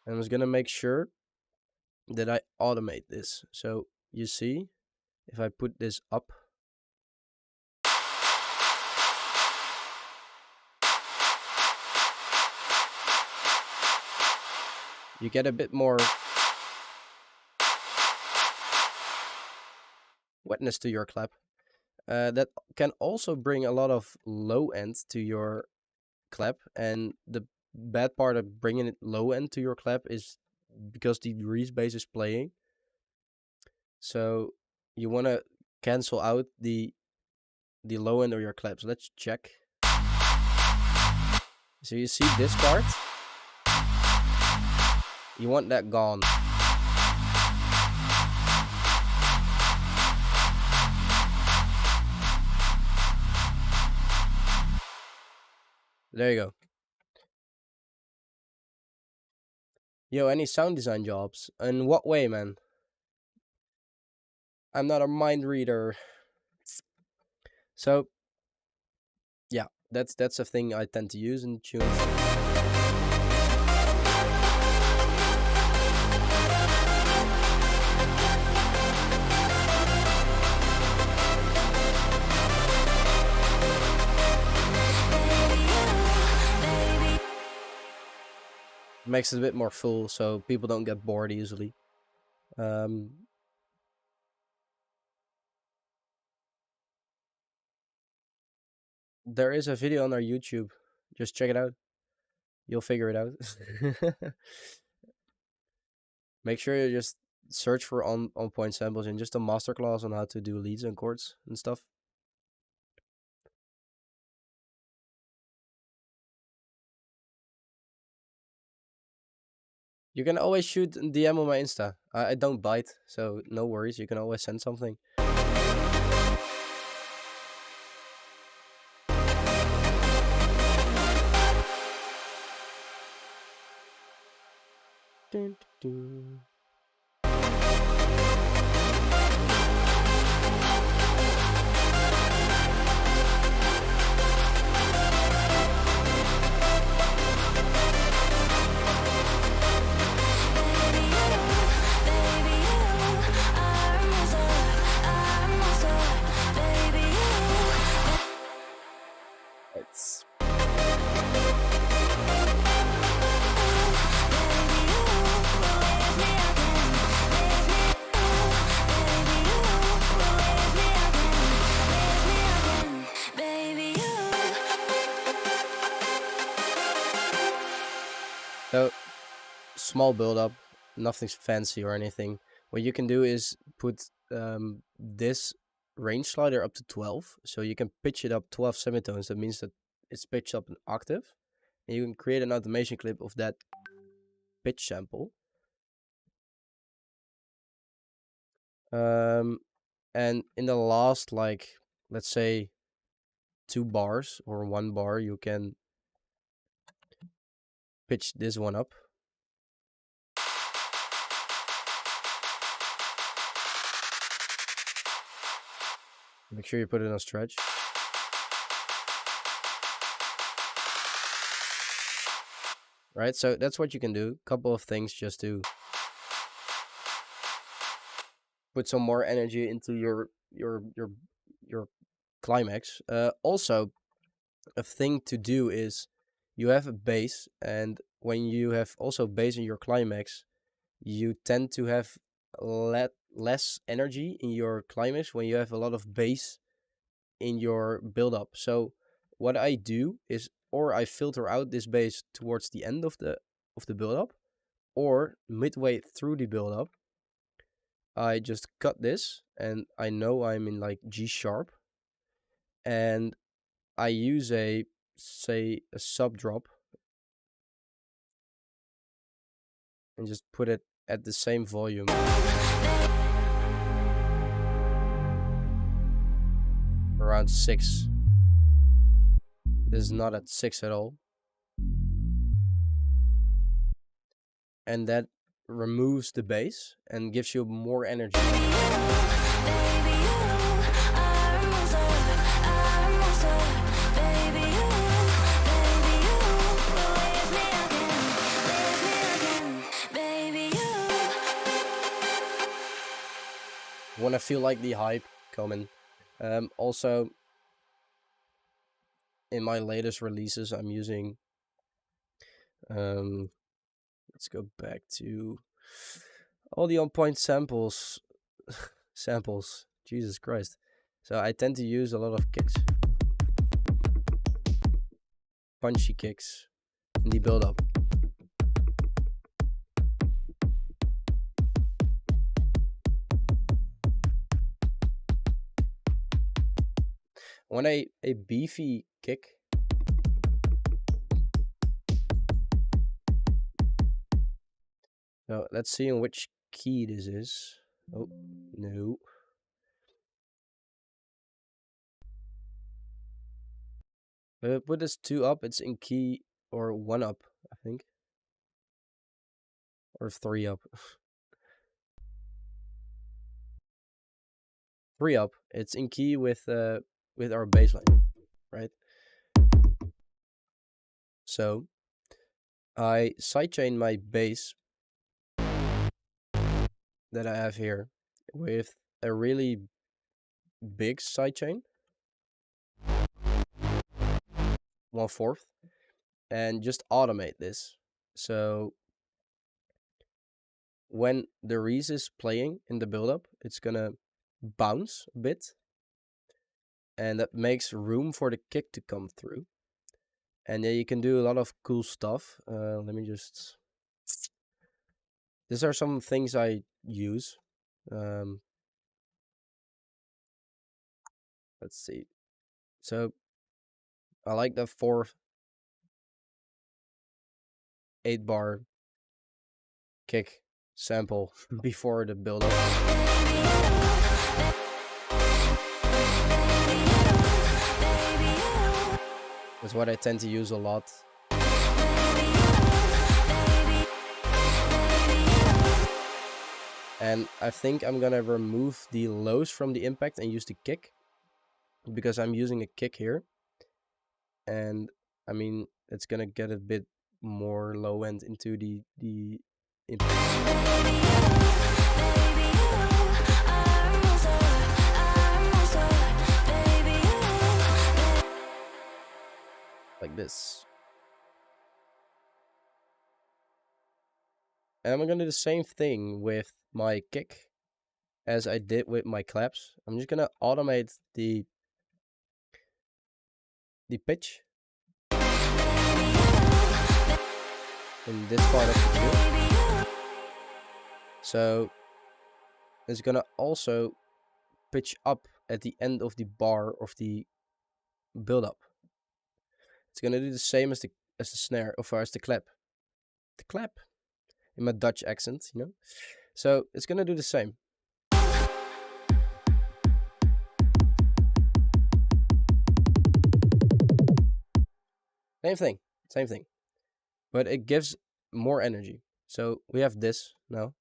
and I'm just gonna make sure that I automate this. So you see, if I put this up, you get a bit more wetness to your clap. That can also bring a lot of low end to your clap, and the bad part of bringing it low end to your clap is because the Reese bass is playing. So you want to cancel out the low end of your clap. So let's check. So you see this part? You want that gone. There you go. Yo, any sound design jobs? In what way, man? I'm not a mind reader. So, yeah, that's a thing I tend to use in tunes. Makes it a bit more full, so people don't get bored easily. There is a video on our YouTube. Just check it out. You'll figure it out. Make sure you just search for on point samples and just a masterclass on how to do leads and chords and stuff. You can always shoot a DM on my Insta. I don't bite, so no worries. You can always send something. Dun, dun, dun. It's small build up, nothing's fancy or anything. What you can do is put this range slider up to 12, so you can pitch it up 12 semitones. That means that it's pitched up an octave, and you can create an automation clip of that pitch sample. And in the last, like, let's say 2 bars or 1 bar, you can pitch this one up. Make sure you put it on stretch. Right, so that's what you can do. Couple of things just to put some more energy into your climax. Also, a thing to do is you have a bass, and when you have also bass in your climax, you tend to have less energy in your climax when you have a lot of bass in your build-up. So what I do is, or I filter out this bass towards the end of the build-up, or midway through the build-up, I just cut this, and I know I'm in like G sharp, and I use a sub drop, and just put it at the same volume. Around 6. This is not at 6 at all. And that removes the bass and gives you more energy. When I feel like the hype coming. Also, in my latest releases, I'm using let's go back to all the on-point samples. Jesus Christ. So I tend to use a lot of kicks, punchy kicks in the build-up. When a beefy kick, so let's see in which key this is. Oh, no. If I put this 2 up, it's in key, or 1 up, I think. Or 3 up. 3 up, it's in key with our bassline, right? So I sidechain my bass that I have here with a really big sidechain, 1/4, and just automate this. So when the Reese is playing in the build-up, it's gonna bounce a bit, and that makes room for the kick to come through. And then you can do a lot of cool stuff. Let me just... These are some things I use. Let's see. So I like the 8 bar kick sample before the build-up. That's what I tend to use a lot. And I think I'm gonna remove the lows from the impact and use the kick, because I'm using a kick here. And I mean, it's gonna get a bit more low end into the impact. Like this. And I'm gonna do the same thing with my kick as I did with my claps. I'm just gonna automate the pitch in this part of the tune. So it's gonna also pitch up at the end of the bar of the build up. It's gonna do the same as the snare, or as the clap. The clap in my Dutch accent, you know. So it's gonna do the same. Same thing. But it gives more energy. So we have this now.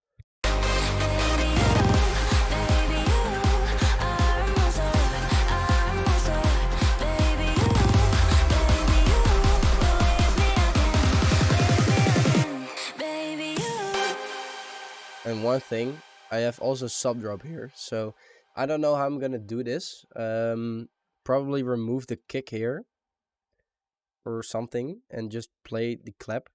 And one thing, I have also sub drop here. So I don't know how I'm gonna do this. Probably remove the kick here or something and just play the clap,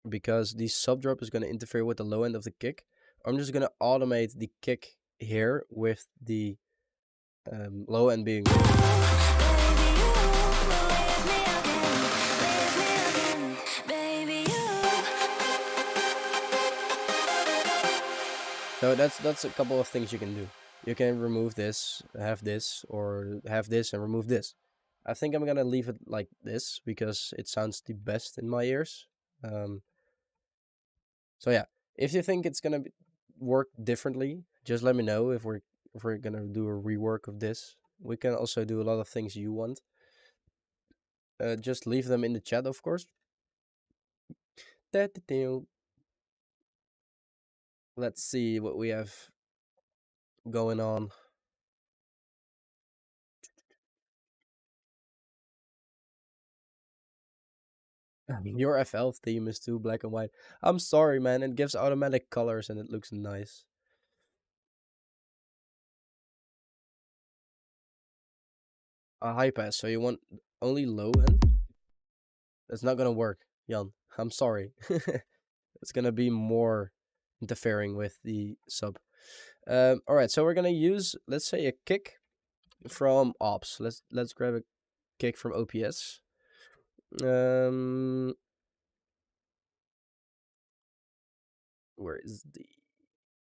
because the sub drop is gonna interfere with the low end of the kick. I'm just gonna automate the kick here with the low end being. So that's a couple of things you can do. You can remove this, have this, or have this and remove this. I think I'm gonna leave it like this because it sounds the best in my ears. So yeah, if you think it's gonna work differently, just let me know. If we're gonna do a rework of this, we can also do a lot of things you want. Just leave them in the chat, of course. Let's see what we have going on. Your FL theme is too black and white. I'm sorry, man. It gives automatic colors and it looks nice. A high pass, so you want only low end? That's not gonna work, Jan. I'm sorry. It's gonna be more interfering with the sub. Alright, so we're gonna use, let's say, a kick from ops. Let's grab a kick from OPS. Where is the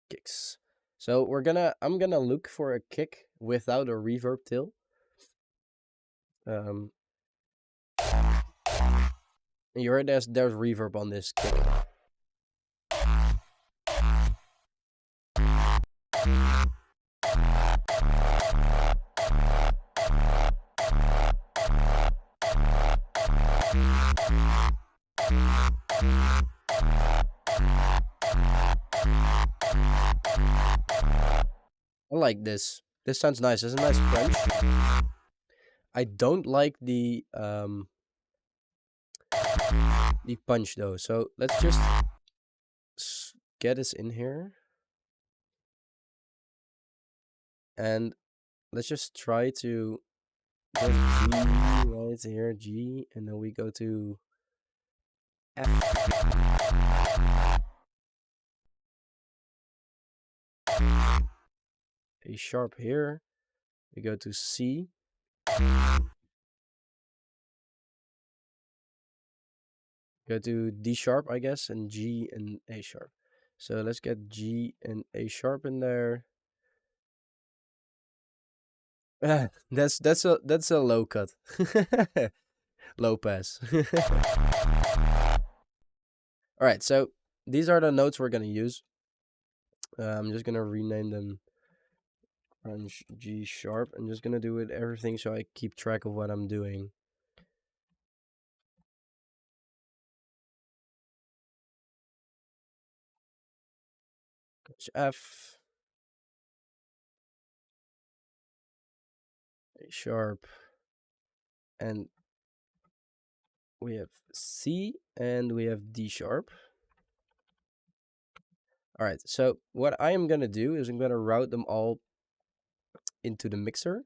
kicks? So I'm gonna look for a kick without a reverb tail. You heard there's reverb on this kick. I like this. This sounds nice. It's a nice crunch. I don't like the punch though. So let's just get this in here. And let's just try to go to G right here, G, and then we go to F. A sharp here. We go to C. Go to D sharp, I guess, and G and A sharp. So let's get G and A sharp in there. That's a low cut. Low pass. Alright, so these are the notes we're gonna use. I'm just gonna rename them crunch G sharp. I'm just gonna do it everything so I keep track of what I'm doing. F, A sharp, and we have C, and we have D sharp. Alright, so what I am gonna do is I'm gonna route them all into the mixer.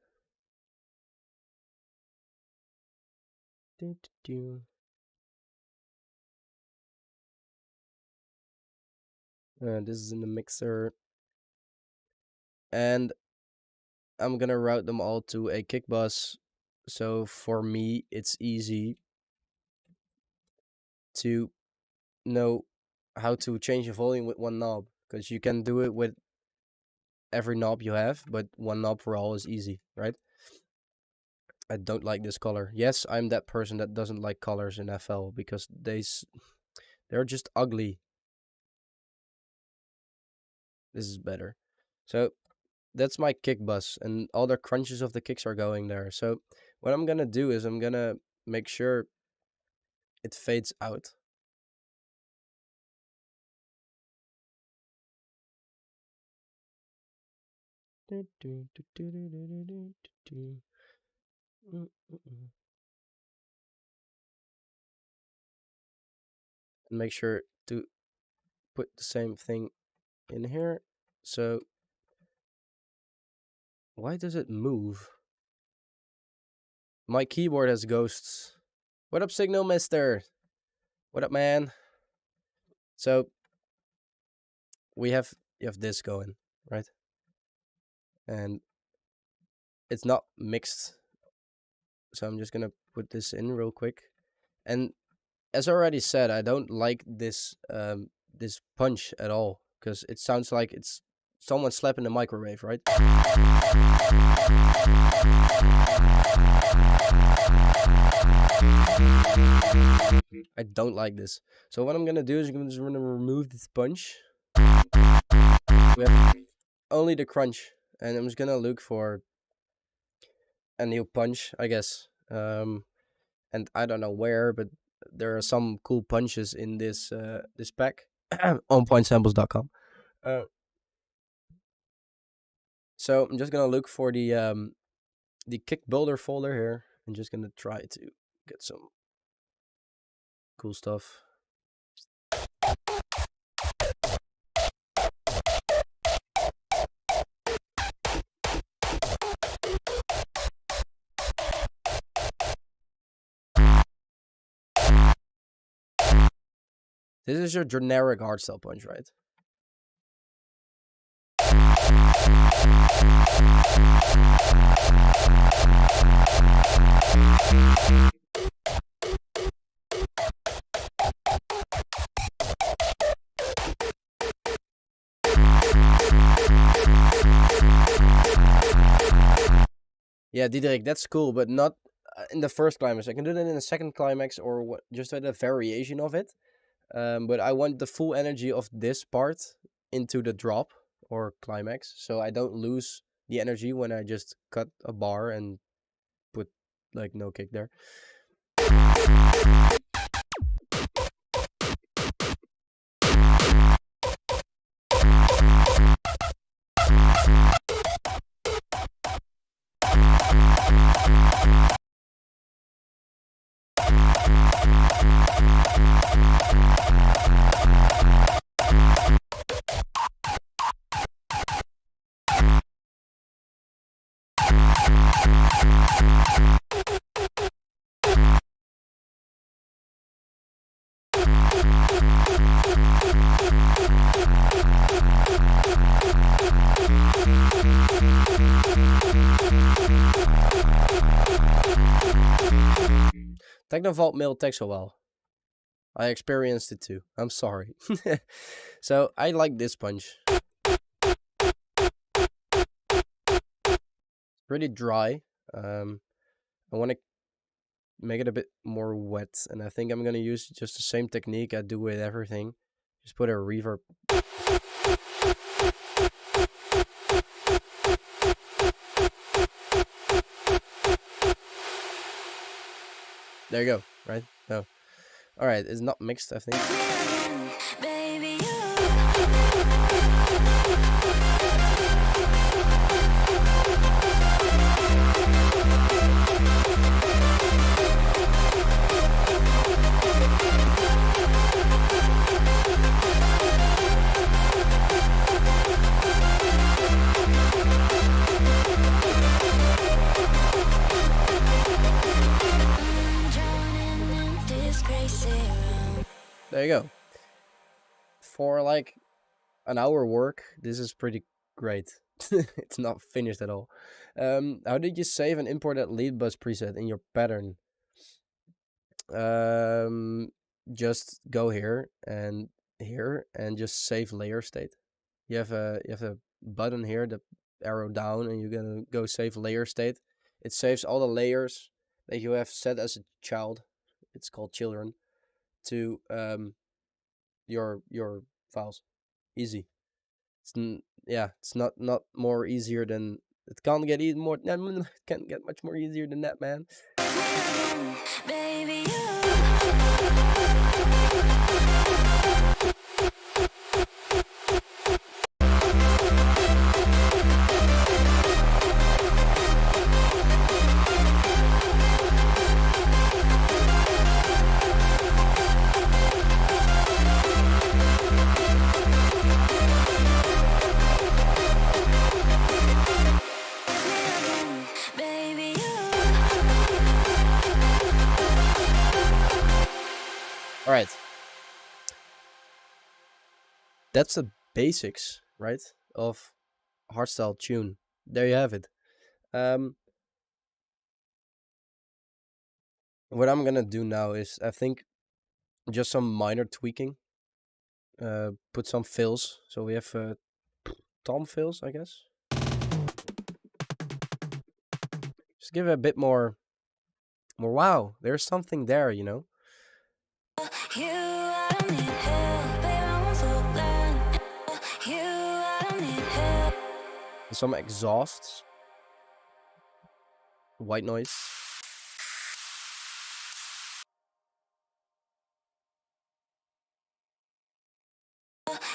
This is in the mixer. And I'm gonna route them all to a kick bus. So for me, it's easy to know how to change the volume with one knob, because you can do it with every knob you have, but one knob for all is easy, right? I don't like this color. Yes, I'm that person that doesn't like colors in FL because they're just ugly. This is better. So that's my kick bus, and all the crunches of the kicks are going there. So what I'm gonna do is I'm gonna make sure it fades out. And make sure to put the same thing in here. So why does it move? My keyboard has ghosts. What up, Signal Mister? What up, man? So we have you have this going, right? And it's not mixed. So I'm just gonna put this in real quick. And as I already said, I don't like this punch at all because it sounds like it's someone slapping the microwave, right? I don't like this. So what I'm gonna do is I'm just gonna remove this punch. We have only the crunch, and I'm just gonna look for a new punch, I guess. And I don't know where, but there are some cool punches in this pack on pointsamples.com. So I'm just gonna look for the kick builder folder here. I'm just gonna try to get some cool stuff. This is your generic hardstyle punch, right? Yeah, Diederik, that's cool, but not in the first climax. I can do that in the second climax or just at a variation of it. But I want the full energy of this part into the drop or climax, so I don't lose the energy when I just cut a bar and put like no kick there. Technovault mail takes a while. I experienced it too. I'm sorry. So I like this punch. Pretty dry. I want to make it a bit more wet, and I think I'm gonna use just the same technique I do with everything. Just put a reverb. There you go, right? No. Alright, it's not mixed, I think. Baby, you. There you go. For like an hour work, this is pretty great. It's not finished at all. How did you save and import that lead bus preset in your pattern? Just go here and just save layer state. you have a button here, the arrow down, and you're gonna go save layer state. It saves all the layers that you have set as a child. It's called children to your files. Easy. Yeah, it's not more easier than it can't get even more. It can't get much more easier than that, man. Baby, you. All right. That's the basics, right, of hardstyle tune. There you have it. What I'm gonna do now is, I think, just some minor tweaking. Put some fills. So we have tom fills, I guess. Just give it a bit more. Wow, there's something there, you know. You, I don't need help, babe, I won't fall blind. You, I don't need help. Some exhausts. White noise.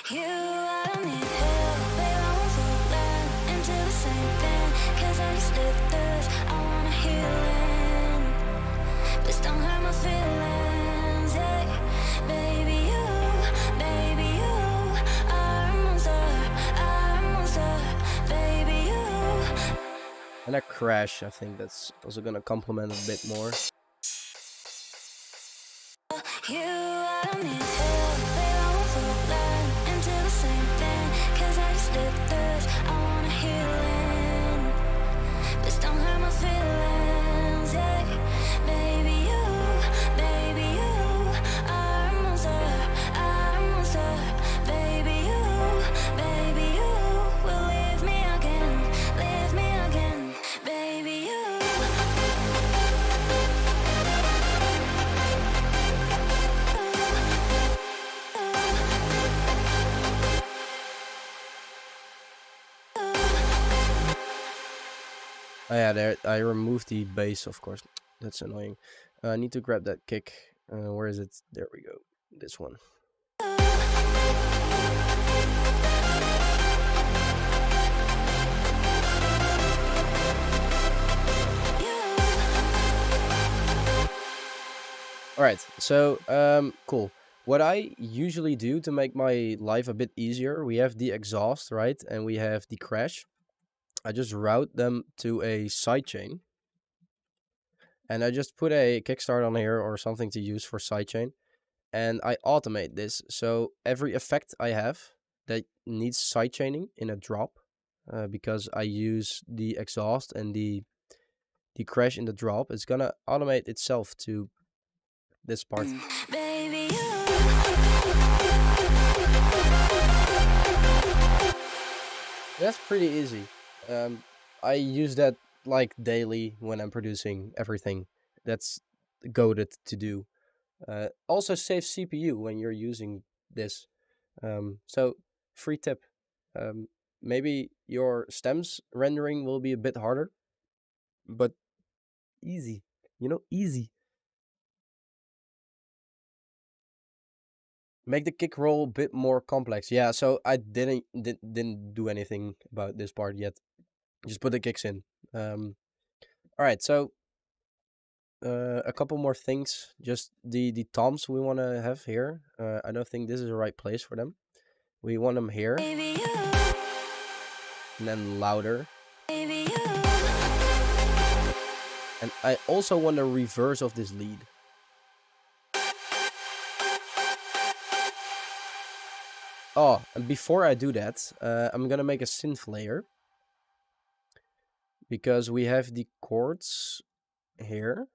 You, I don't need help, babe, I won't fall blind into the same thing. 'Cause I just live this, I wanna healing. Please don't hurt my feelings, yeah. Baby, you are a monster, baby, you. And a crash, I think that's also gonna complement a bit more. You, I don't need help, babe, I won't fall blind into the same thing. 'Cause I just live this, I wanna healing. Please don't hurt my feelings, yeah. Baby, you are a monster, baby, you will leave me again, baby, you. Oh yeah, there I removed the bass, of course. That's annoying. I need to grab that kick. Where is it? There we go. This one. All right. So cool. What I usually do to make my life a bit easier, we have the exhaust, right, and we have the crash. I just route them to a sidechain. And I just put a kickstart on here or something to use for sidechain. And I automate this. So every effect I have that needs sidechaining in a drop, because I use the exhaust and the crash in the drop, it's gonna automate itself to this part. Baby, you. That's pretty easy. I use that like daily when I'm producing everything. That's goated to do. Also save CPU when you're using this. So free tip. Maybe your stems rendering will be a bit harder, but easy. You know, easy. Make the kick roll a bit more complex. Yeah, so I didn't do anything about this part yet. Just put the kicks in. All right, so a couple more things. Just the toms we want to have here. I don't think this is the right place for them. We want them here, Baby, you. and then louder. Baby, you. And I also want the reverse of this lead. Oh, and before I do that, I'm gonna make a synth layer, because we have the chords here.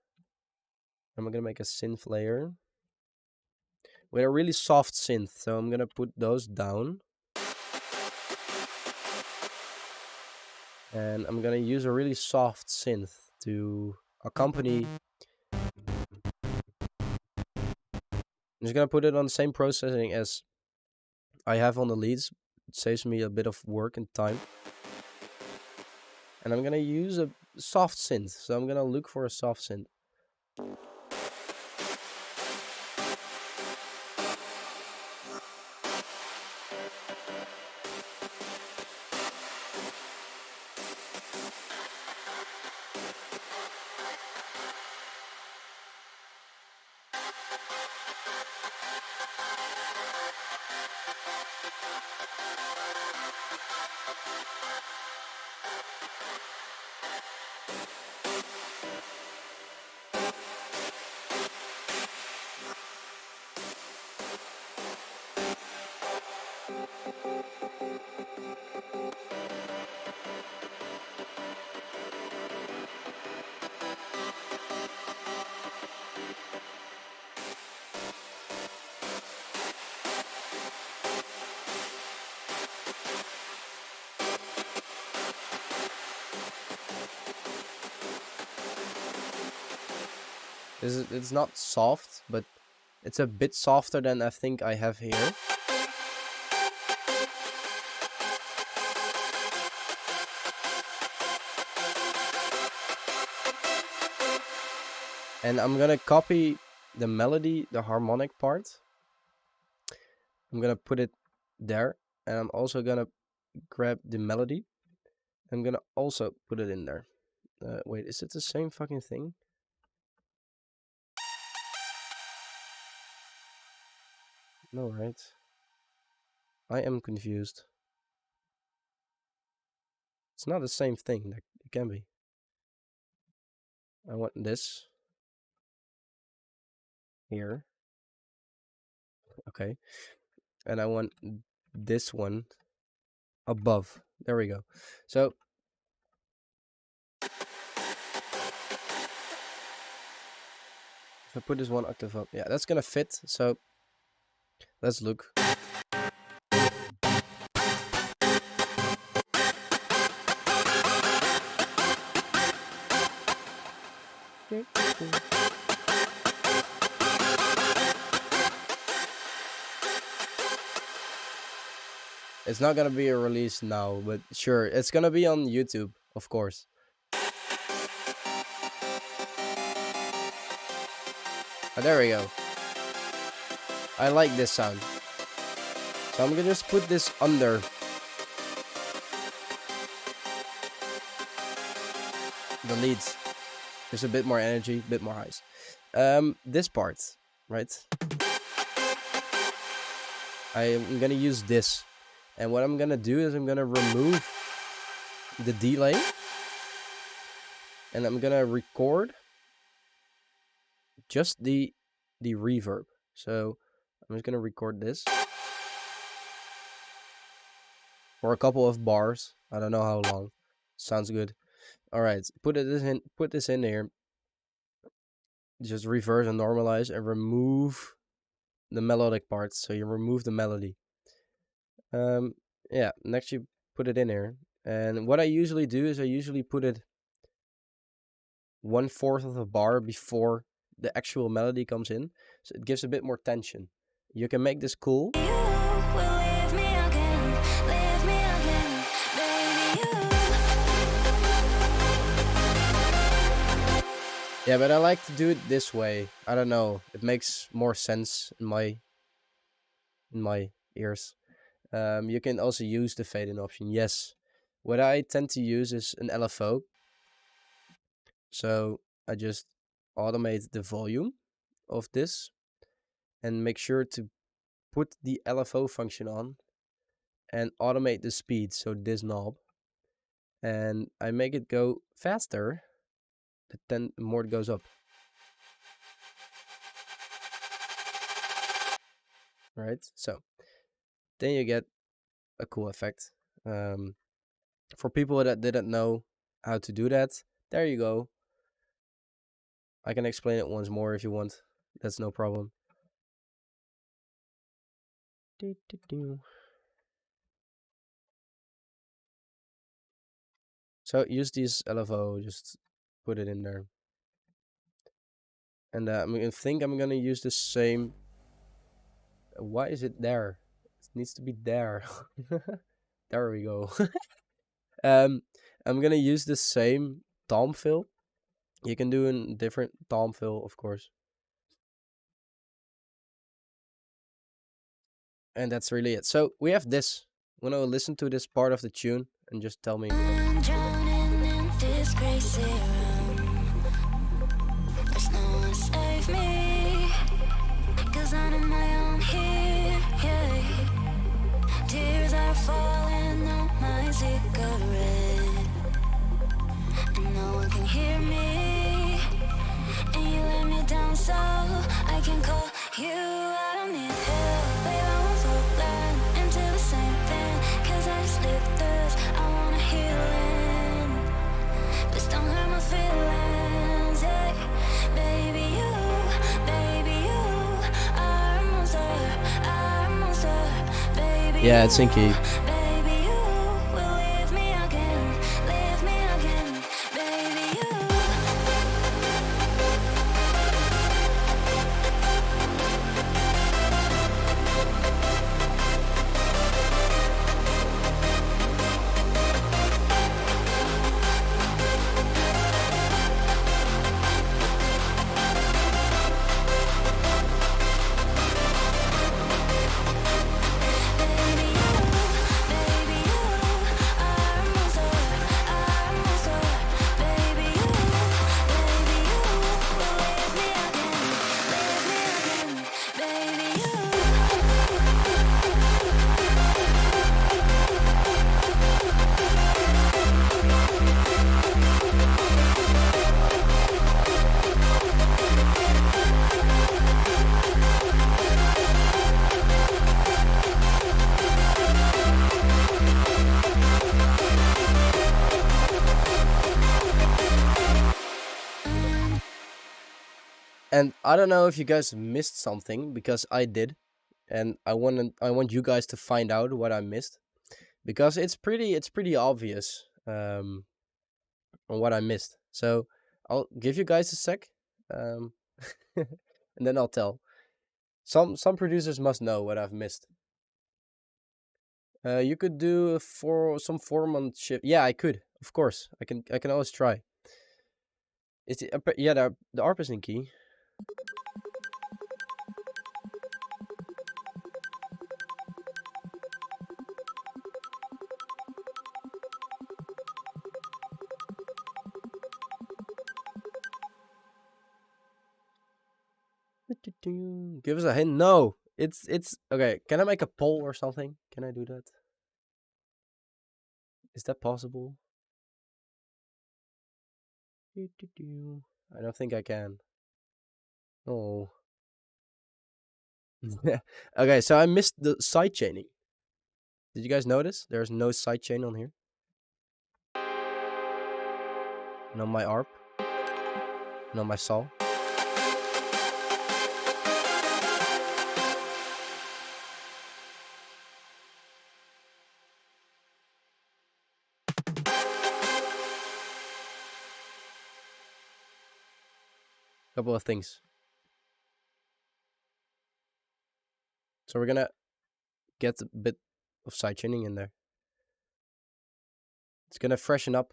I'm gonna make a synth layer with a really soft synth, so I'm gonna put those down. And I'm gonna use a really soft synth to accompany. I'm just gonna put it on the same processing as I have on the leads. It saves me a bit of work and time. And I'm gonna use a soft synth. So I'm gonna look for a soft synth. It's not soft, but it's a bit softer than I think I have here. And I'm gonna copy the melody, the harmonic part. I'm gonna put it there. And I'm also gonna grab the melody. I'm gonna also put it in there. Wait, is it the same fucking thing? No, right? I am confused. It's not the same thing. That it can be. I want this here. Okay. And I want this one above. There we go. So if I put this one octave up, yeah, that's gonna fit. So let's look. It's not gonna be a release now, but sure, it's gonna be on YouTube, of course. Oh, there we go. I like this sound. So I'm gonna just put this under. The leads. There's a bit more energy, a bit more highs. This part, right? I'm gonna use this. And what I'm gonna do is I'm gonna remove the delay. And I'm gonna record just the reverb. So I'm just gonna record this for a couple of bars. I don't know how long. Sounds good. All right, put this in here. Just reverse and normalize and remove the melodic parts. So you remove the melody. Yeah, next you put it in here. And what I usually do is I usually put it 1/4 of a bar before the actual melody comes in. So it gives a bit more tension. You can make this cool. Yeah, but I like to do it this way. I don't know. It makes more sense in my ears. You can also use the fade in option. Yes. What I tend to use is an LFO. So I just automate the volume of this and make sure to put the LFO function on and automate the speed. So this knob. And I make it go faster, the more it goes up. Right? So then you get a cool effect. For people that didn't know how to do that, there you go. I can explain it once more if you want. That's no problem. So So use these LFO, just put it in there. And I think I'm gonna use the same. Why is it there? It needs to be there. There we go. um, I'm gonna use the same tom fill. You can do a different tom fill, of course. And that's really it. So we have this. Wanna listen to this part of the tune and just tell me. I'm drowning in this crazy room. There's no one to save me, 'cause I'm on my own here, yeah. Tears are falling on my cigarette, and no one can hear me. And you let me down, so I can call you. I don't need help, babe, I won't fall blind into the same thing, 'cause I just live this. I want a healing, please don't hurt my feelings, yeah. Baby, you are a monster, baby. Yeah, it's in key. Baby, you will leave me again, baby, you. And I don't know if you guys missed something, because I did, and I want you guys to find out what I missed, because it's pretty obvious on what I missed. So I'll give you guys a sec, and then I'll tell. Some producers must know what I've missed. You could do some 4-month shift. Yeah, I could. Of course, I can always try. Is it? Yeah, the ARP is in key. Give us a hint. No, it's okay. Can I make a poll or something? Can I do that? Is that possible? I don't think I can. Oh. Okay, so I missed the side chaining. Did you guys notice? There's no side chain on here. And on my ARP. And on my saw. Couple of things. So we're gonna get a bit of side chaining in there. It's gonna freshen up.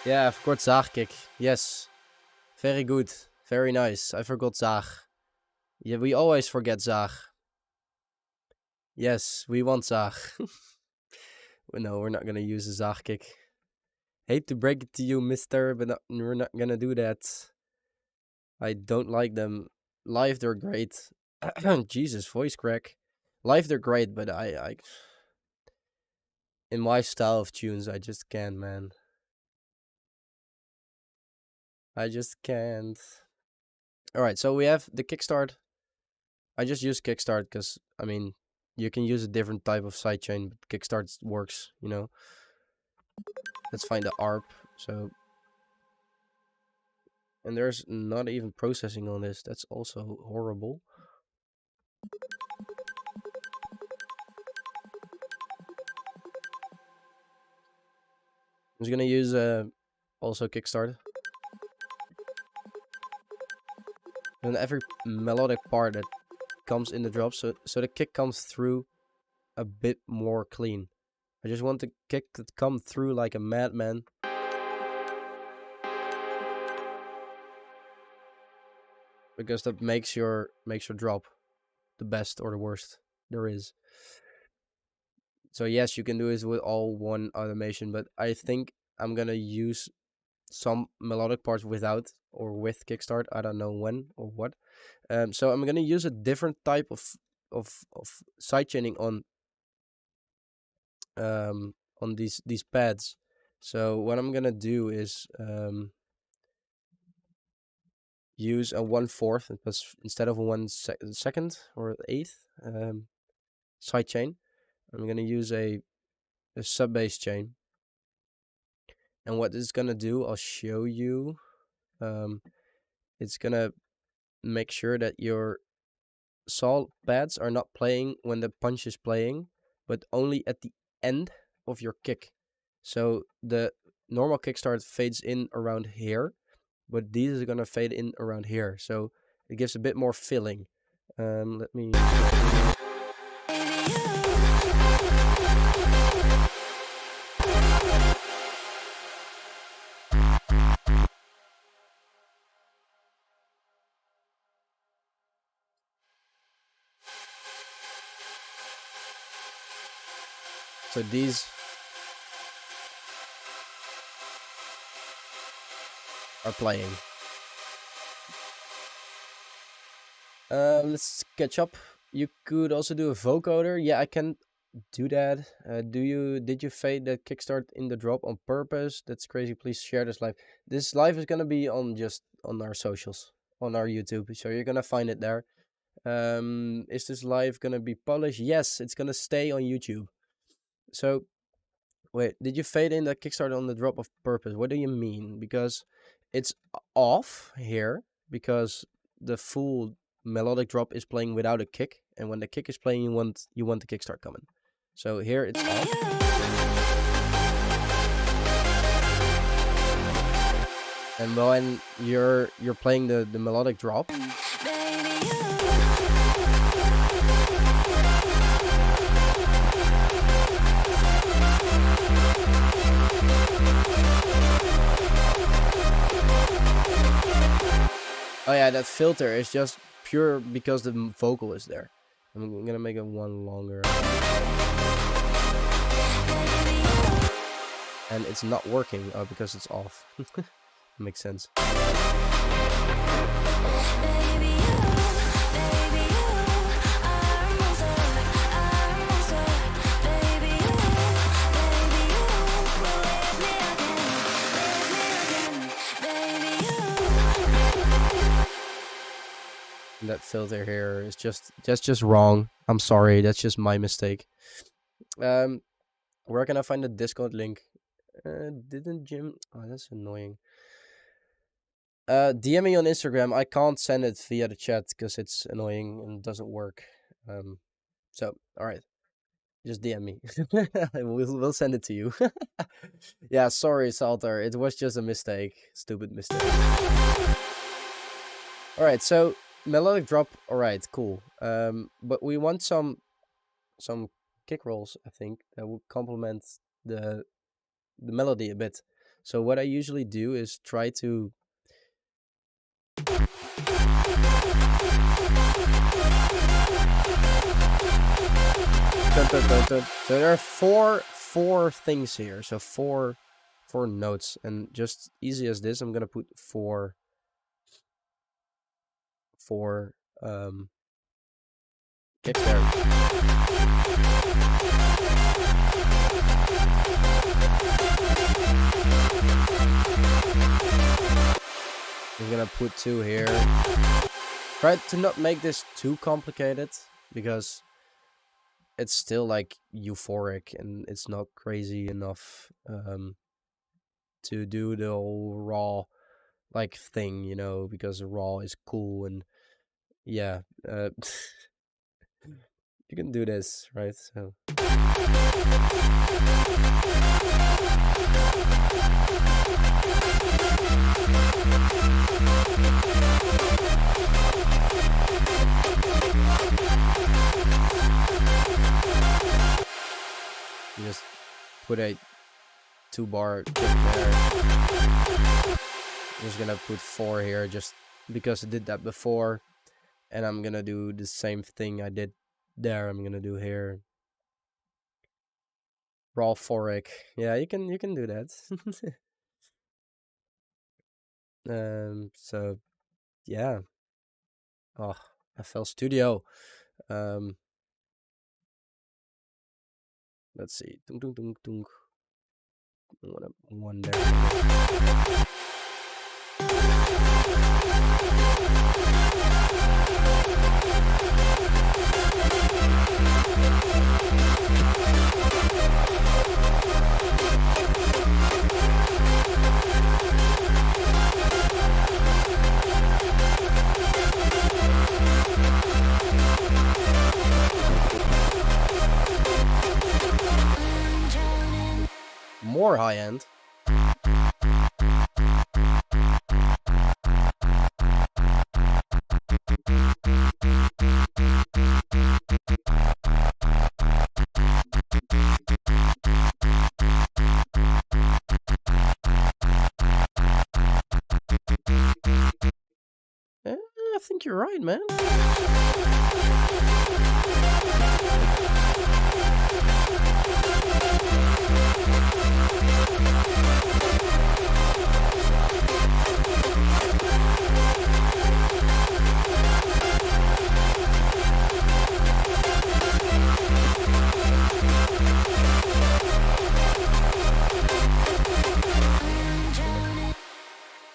Yeah, I forgot Zaag kick. Yes. Very good. Very nice. I forgot Zaag. Yeah, we always forget Zaag. Yes, we want Zaag. No, we're not gonna use a Zaag kick. Hate to break it to you, mister, but we're not gonna do that. I don't like them. Live, they're great. Jesus, voice crack. Live, they're great, but I... In my style of tunes, I just can't, man. I just can't. All right, so we have the kickstart. I just use kickstart because, I mean, you can use a different type of sidechain, but kickstart works, you know. Let's find the ARP. So, and there's not even processing on this. That's also horrible. I'm just gonna use also kickstart. And every melodic part that comes in the drop, so the kick comes through a bit more clean. I just want the kick to come through like a madman. Because that makes your drop the best or the worst there is. So yes, you can do this with all one automation, but I think I'm gonna use some melodic parts without or with kickstart. I don't know when or what. So I'm gonna use a different type of sidechaining on these pads. So what I'm gonna do is use a 1/4 instead of a 1/2 or 1/8 sidechain. I'm gonna use a sub bass chain, and what this is gonna do, I'll show you. It's gonna make sure that your saw pads are not playing when the punch is playing, but only at the end of your kick. So the normal kickstart fades in around here, but these are gonna fade in around here, so it gives a bit more filling. Let me. So these are playing. Let's catch up. You could also do a vocoder. Yeah, I can do that. Did you fade that kickstart in the drop on purpose? That's crazy. Please share this live. This live is gonna be on our socials, on our YouTube, so you're gonna find it there. Is this live gonna be published? Yes, it's gonna stay on YouTube. So wait, did you fade in that kickstart on the drop of purpose? What do you mean? Because it's off here because the full melodic drop is playing without a kick, and when the kick is playing, you want the kickstart coming. So here it's off. And when you're playing the melodic drop, oh yeah, that filter is just pure because the vocal is there. I'm gonna make it one longer. And it's not working because it's off. Makes sense. That filter here is just wrong. I'm sorry, that's just my mistake. Where can I find the Discord link? Didn't Jim? Oh, that's annoying. DM me on Instagram. I can't send it via the chat because it's annoying and doesn't work. So all right, just DM me. we'll send it to you. Yeah, sorry, Salter. It was just a mistake. Stupid mistake. All right, so melodic drop. All right, cool. But we want some kick rolls, I think, that will complement the melody a bit. So what I usually do is try to so there are four things here, so four notes, and just easy as this, I'm gonna put four kicks there. I'm gonna put 2 here. Try to not make this too complicated, because it's still like euphoric and it's not crazy enough to do the whole raw like thing, you know, because raw is cool. And yeah, you can do this, right? So you just put a 2-bar kick there. I'm just gonna put 4 here just because I did that before, and I'm gonna do the same thing I did there. I'm gonna do here. Raw phoric. Yeah, you can do that. So yeah. Oh, FL Studio. Let's see. Tung tung tung tung. One there. More high end. I think you're right, man.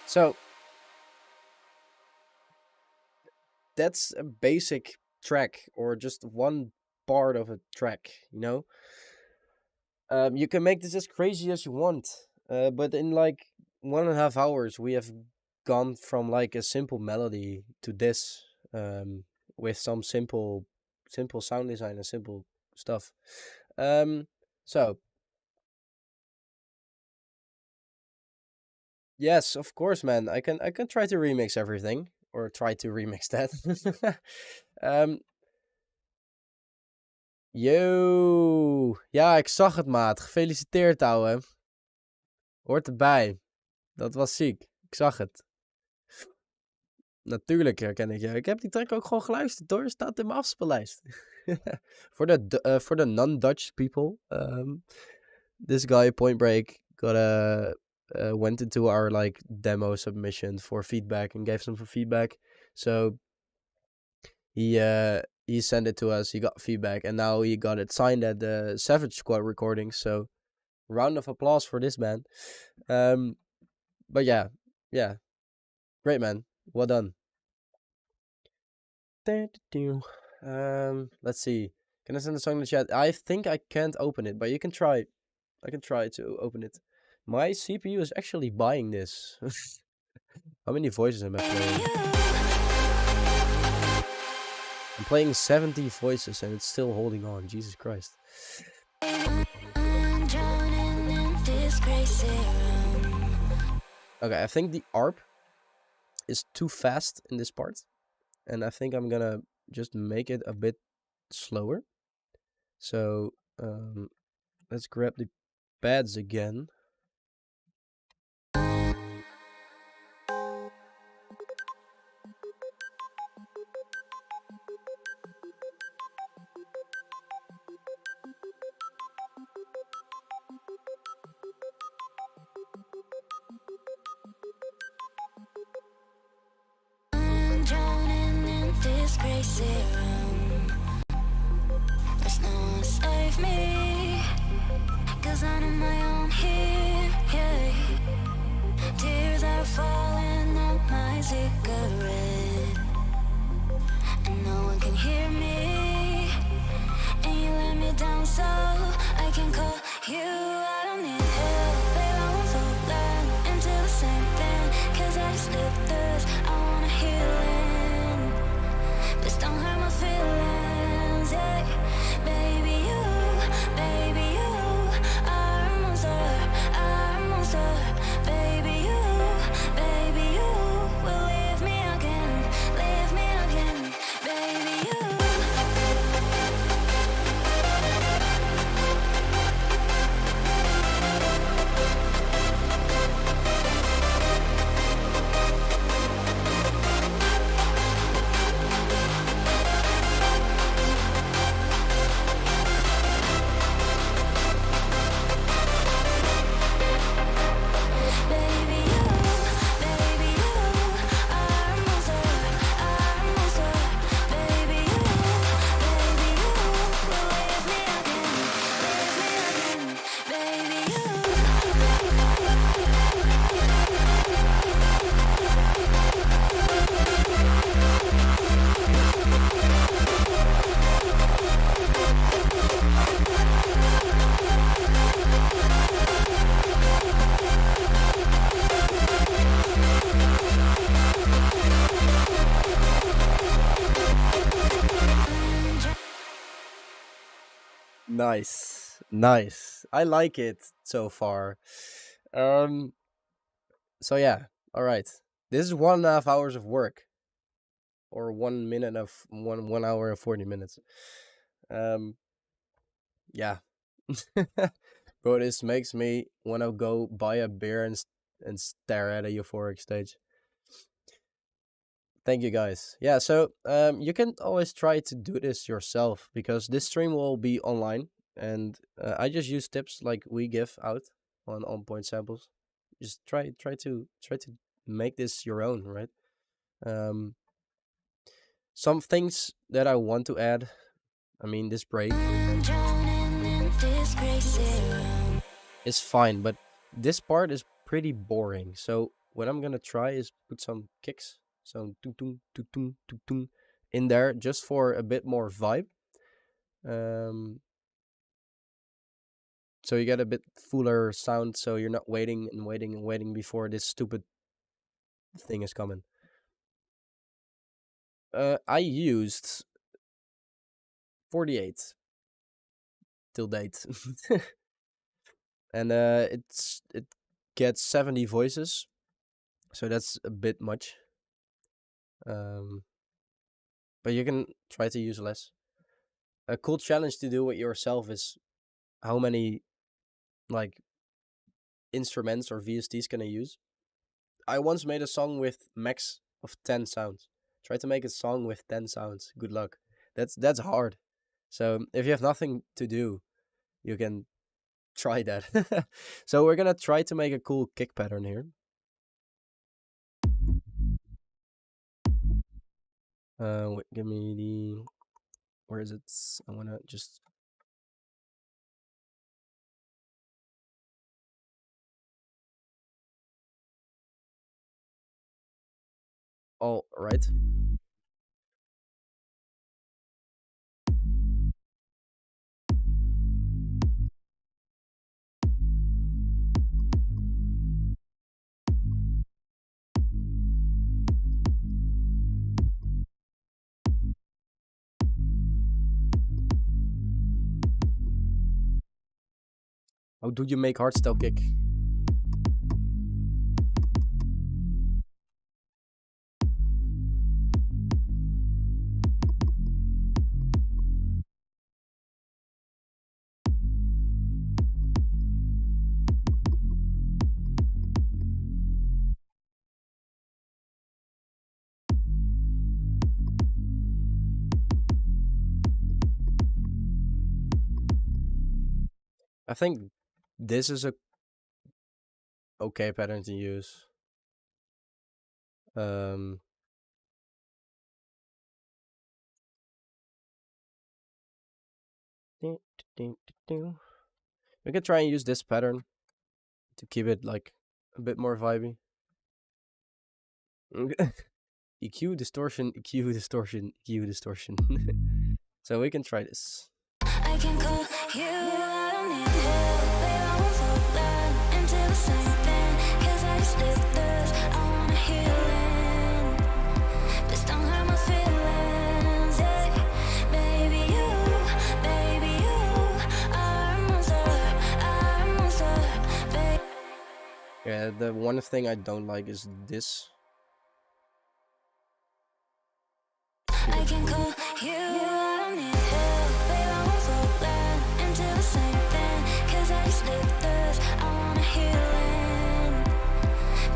So that's a basic track, or just one part of a track, you know. You can make this as crazy as you want, but in like 1.5 hours we have gone from like a simple melody to this, with some simple sound design and simple stuff. So yes, of course, man. I can try to remix everything, or try to remix that. Yo, ja, ik zag het, maat. Gefeliciteerd, ouwe. Hoort erbij. Dat was ziek. Ik zag het. Natuurlijk herken ik je. Ik heb die track ook gewoon geluisterd, hoor. Staat in mijn afspeellijst. For the non-Dutch people, this guy, Point Break, went into our like demo submission for feedback and gave some feedback. So he sent it to us. He got feedback, and now he got it signed at the Savage Squad recordings. So round of applause for this man. But yeah, great, man. Well done. Let's see. Can I send a song in the chat? I think I can't open it, but you can try. I can try to open it. My CPU is actually buying this. How many voices am I playing? I'm playing 70 voices and it's still holding on. Jesus Christ. Okay, I think the ARP is too fast in this part. And I think I'm gonna just make it a bit slower. So let's grab the pads again. There's no one to save me, 'cause I'm on my own here, yeah. Tears are falling out my my cigarette, and no one can hear me. And you let me down, so I can call you. I don't need help, babe. I won't fall into the same thing. 'Cause I just live this. I wanna healing. Just don't hurt my feelings, yeah. Baby, you are a monster, are a monster. Baby, you will leave me again, baby, you. Nice, nice. I like it so far. Um. So yeah. All right. This is 1.5 hours of work, or 1 minute of 1 hour and 40 minutes. Um. Yeah. Bro, this makes me want to go buy a beer and stare at a euphoric stage. Thank you guys. Yeah, so you can always try to do this yourself because this stream will be online, and I just use tips like we give out on point samples. Just try to make this your own, right? Um, some things that I want to add. I mean, this break I'm drowning in this crazy room. is fine, but this part is pretty boring. So what I'm gonna try is put some kicks, some tung tung tung tung tung tung in there just for a bit more vibe. Um, so you get a bit fuller sound, so you're not waiting and waiting and waiting before this stupid thing is coming. I used 48 till date, and it gets 70 voices, so that's a bit much. Um, but you can try to use less. A cool challenge to do with yourself is how many like instruments or VSTs can I use. I once made a song with max of 10 sounds. Try to make a song with 10 sounds. Good luck. That's hard. So if you have nothing to do, you can try that. So we're gonna try to make a cool kick pattern here. Wait, give me the, where is it? I wanna just, all right. How do you make hardstyle kick? I think this is a okay pattern to use. Um, we can try and use this pattern to keep it like a bit more vibey. EQ, distortion, EQ, distortion, EQ, distortion. So we can try this. I can call you, I don't need help, babe, I won't fall into the same thing, 'cause I just live this, I wanna healing, just don't hurt my feelings, yeah, baby you are a monster, babe. Yeah, the one thing I don't like is this. I can call you, I don't need help, babe, I won't fall into the same thing, 'cause I just live this, I wanna healing,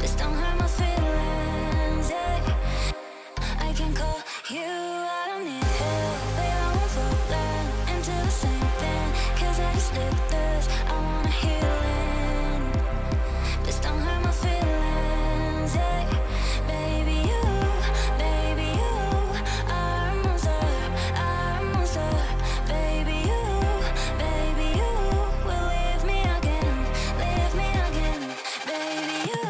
just don't hurt my feelings, yeah. I can call you, I don't need help, babe, I won't fall into the same thing, 'cause I just live this, I wanna healing, just don't hurt my feelings, yeah. Baby you are a monster, baby you will leave me again, baby you.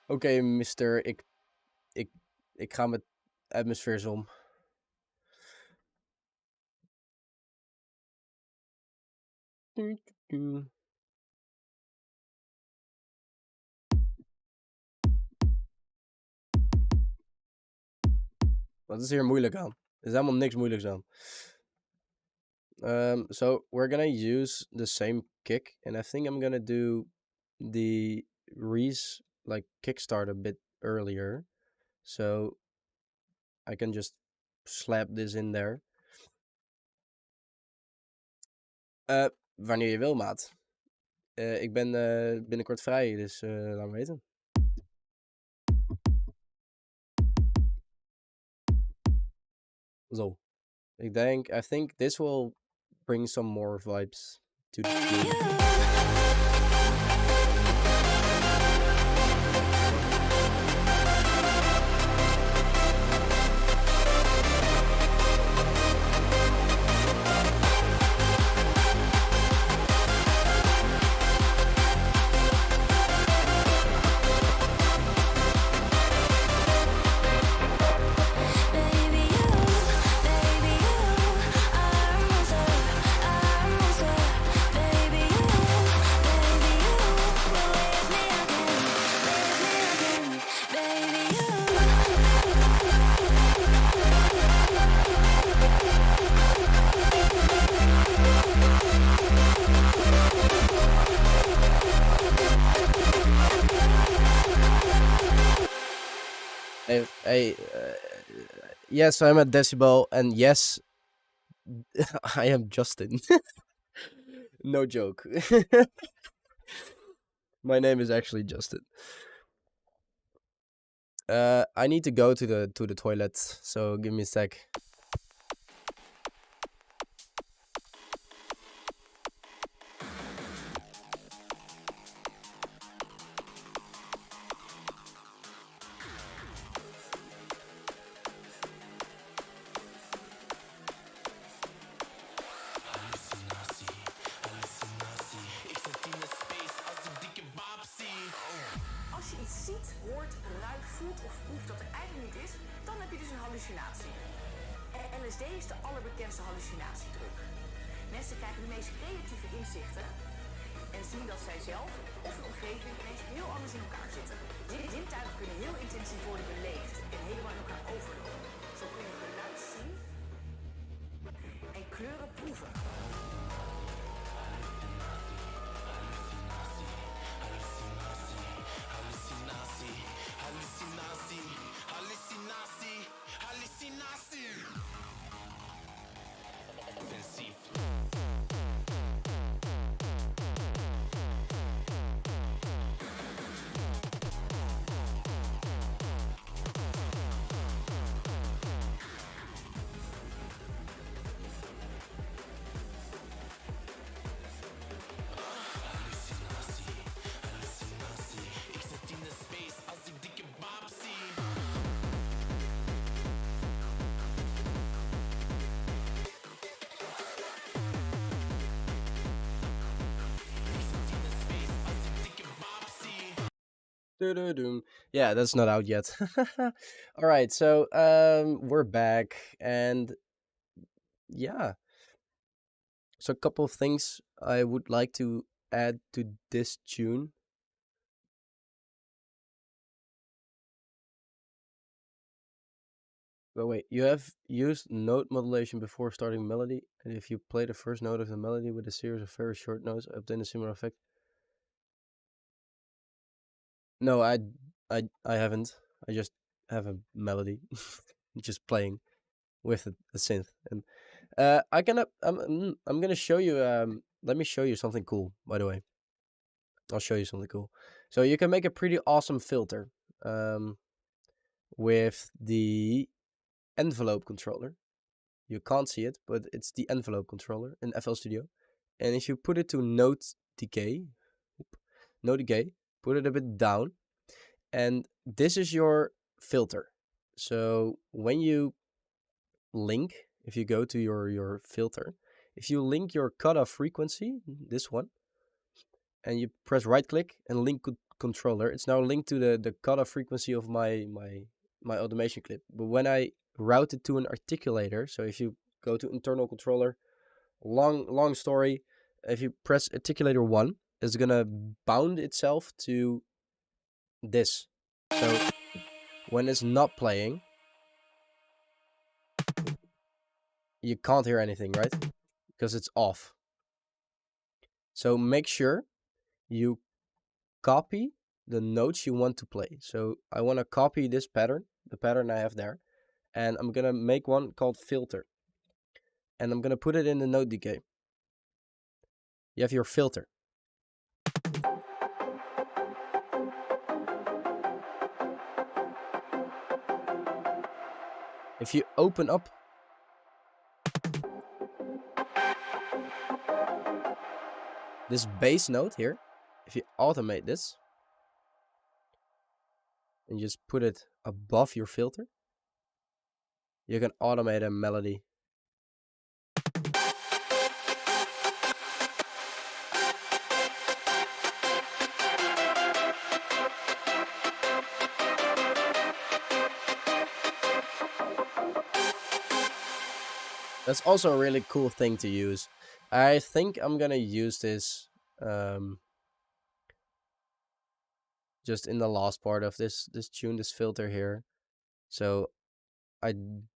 Oké, mister, ik ga met atmospheres om. Wat is hier moeilijk aan? Er is helemaal niks moeilijks aan. So we're gonna use the same kick, and I think I'm gonna do the Reese like kickstart a bit earlier, so I can just slap this in there. Wanneer je wil, maat. Ik ben binnenkort vrij, dus laat me weten. Zo. I think this will bring some more vibes to the tune. Hey, yes, I'm at Decibel, and yes, I am Justin. No joke. My name is actually Justin. I need to go to the toilet, so give me a sec. Als je iets ziet, hoort, ruikt, voelt of proeft dat er eigenlijk niet is, dan heb je dus een hallucinatie. LSD is de allerbekendste hallucinatiedrug. Mensen krijgen de meest creatieve inzichten en zien dat zij zelf of een omgeving ineens heel anders in elkaar zitten. Zintuigen kunnen heel intensief worden beleefd en helemaal in elkaar overlopen. Zo kun je geluid zien en kleuren proeven. Doo-doo-doom. Yeah, that's not out yet. All right, so we're back, and yeah, so a couple of things I would like to add to this tune. But wait, you have used note modulation before starting melody, and if you play the first note of the melody with a series of very short notes, obtain a similar effect. No, I haven't. I just have a melody, just playing with a synth, and I'm gonna show you. Let me show you something cool. By the way, I'll show you something cool. So you can make a pretty awesome filter, with the envelope controller. You can't see it, but it's the envelope controller in FL Studio. And if you put it to note decay, put it a bit down, and this is your filter. So when you link, if you go to your filter, if you link your cutoff frequency, this one, and you press right click and link controller, it's now linked to the cutoff frequency of my automation clip. But when I route it to an articulator, so if you go to internal controller, long story, if you press articulator 1, it's gonna bound itself to this. So when it's not playing, you can't hear anything, right? Because it's off. So make sure you copy the notes you want to play. So I want to copy this pattern, the pattern I have there, and I'm gonna make one called filter, and I'm gonna put it in the note decay. You have your filter. If you open up this bass note here, if you automate this and just put it above your filter, you can automate a melody. That's also a really cool thing to use. I think I'm gonna use this just in the last part of this tune, this filter here. So I'm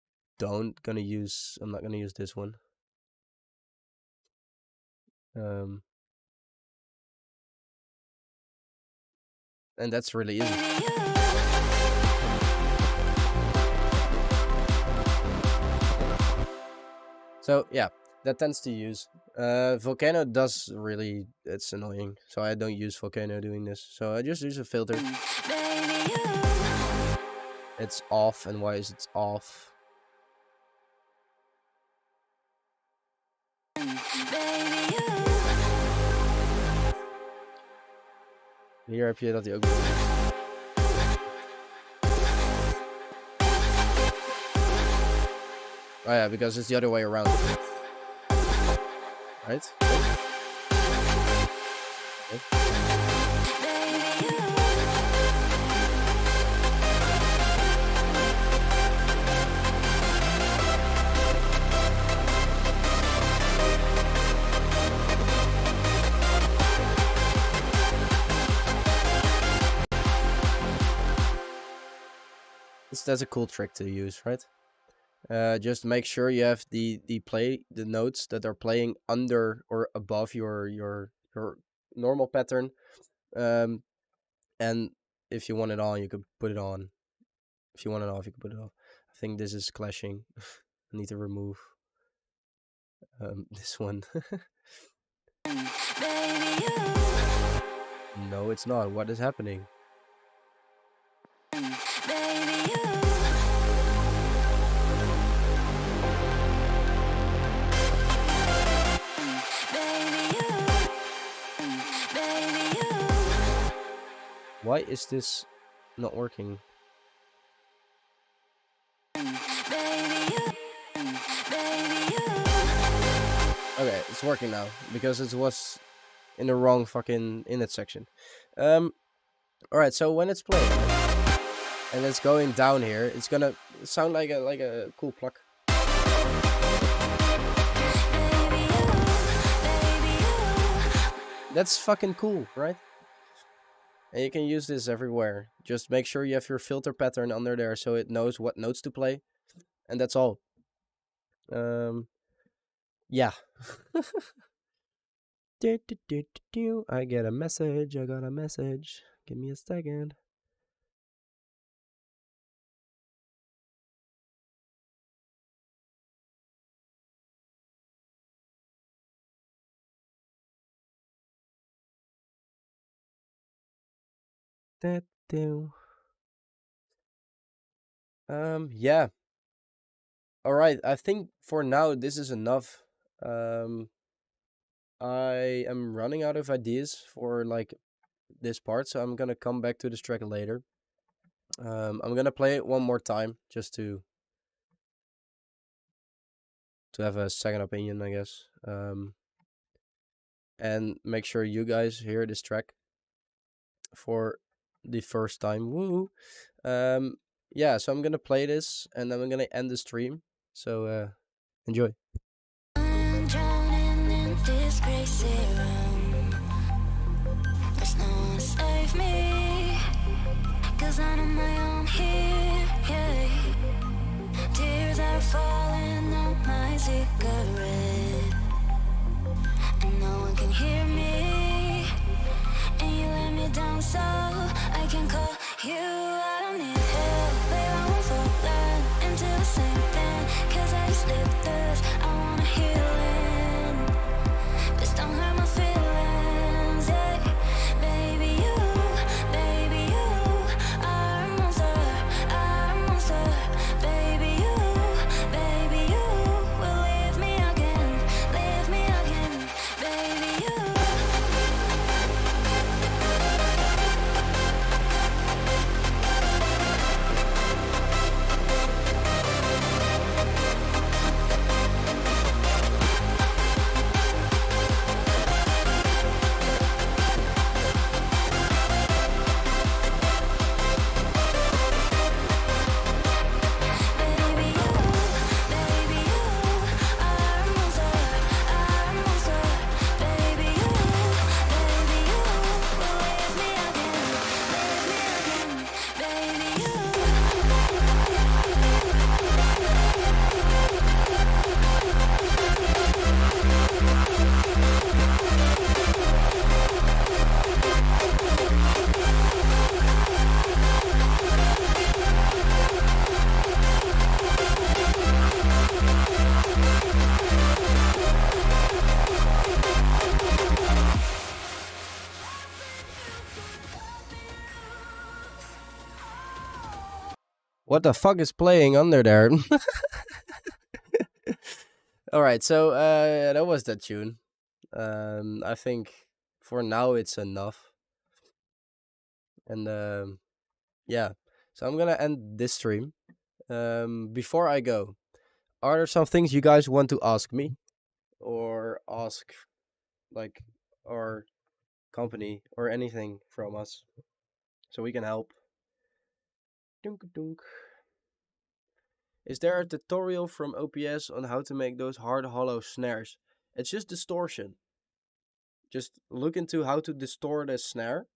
not gonna use this one. And that's really easy. So yeah, that tends to use. Volcano does really, it's annoying. So I don't use Volcano doing this. So I just use a filter. It's off, and why is it off? Hier heb je dat hij ook doet. Oh yeah, because it's the other way around. Right? Okay. That's a cool trick to use, right? Just make sure you have the notes that are playing under or above your normal pattern. And if you want it on, you can put it on. If you want it off, you can put it off. I think this is clashing. I need to remove this one. No, it's not. What is happening? Why is this not working? Okay, it's working now because it was in the wrong fucking init section. Alright, so when it's playing and it's going down here, it's gonna sound like a cool pluck. That's fucking cool, right? And you can use this everywhere. Just make sure you have your filter pattern under there so it knows what notes to play. And that's all. Yeah. I get a message. I got a message. Give me a second. Yeah. All right. I think for now this is enough. I am running out of ideas for like this part, so I'm gonna come back to this track later. I'm gonna play it one more time just to have a second opinion, I guess. And make sure you guys hear this track for the first time. Woo! Yeah, so I'm gonna play this and then I'm gonna end the stream. So enjoy. I'm drowning in this crazy room. There's no one to save me, 'cause I'm on my own here, yeah. Tears are falling on my cigarette, and no one can hear me. And you let me down, so I can call you. I don't need help, babe, I won't fall into the same thing, 'cause I just live this. I wanna heal it. Please don't hurt my feelings, yeah. Baby, you are a monster, baby, you will leave me again, baby, you. What the fuck is playing under there? Alright, so that was that tune. I think for now it's enough. And yeah. So I'm gonna end this stream. Before I go, are there some things you guys want to ask me? Or ask like our company or anything from us so we can help? Dunk dunk. Is there a tutorial from OPS on how to make those hard hollow snares? It's just distortion. Just look into how to distort a snare,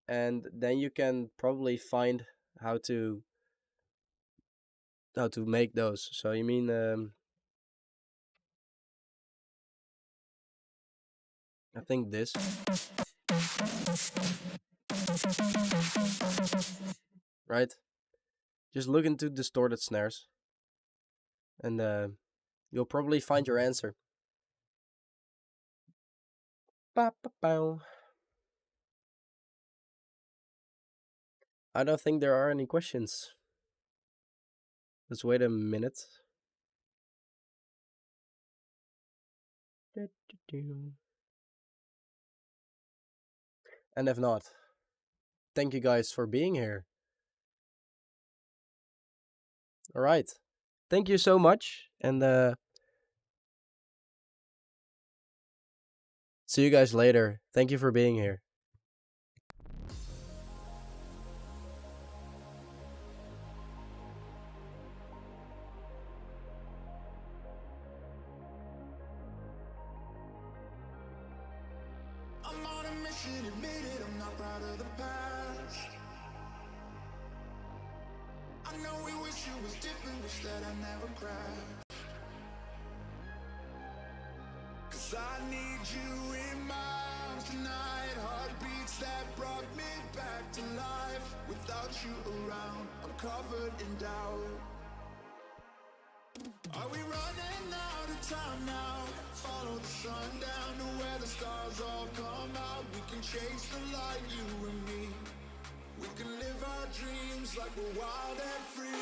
and then you can probably find how to make those. So you mean I think this. Right? Just look into distorted snares, and you'll probably find your answer. Ba-ba-bow. I don't think there are any questions. Let's wait a minute. And if not, thank you guys for being here. All right. Thank you so much, and see you guys later. Thank you for being here. permission, admit it, I'm not proud of the past. I know we wish it was different, wish that I never crashed. 'Cause I need you in my arms tonight. Heartbeats that brought me back to life. Without you around, I'm covered in doubt. Are we running out of time now? Follow the sun down to where the stars all come out. We can chase the light, you and me. We can live our dreams like we're wild and free.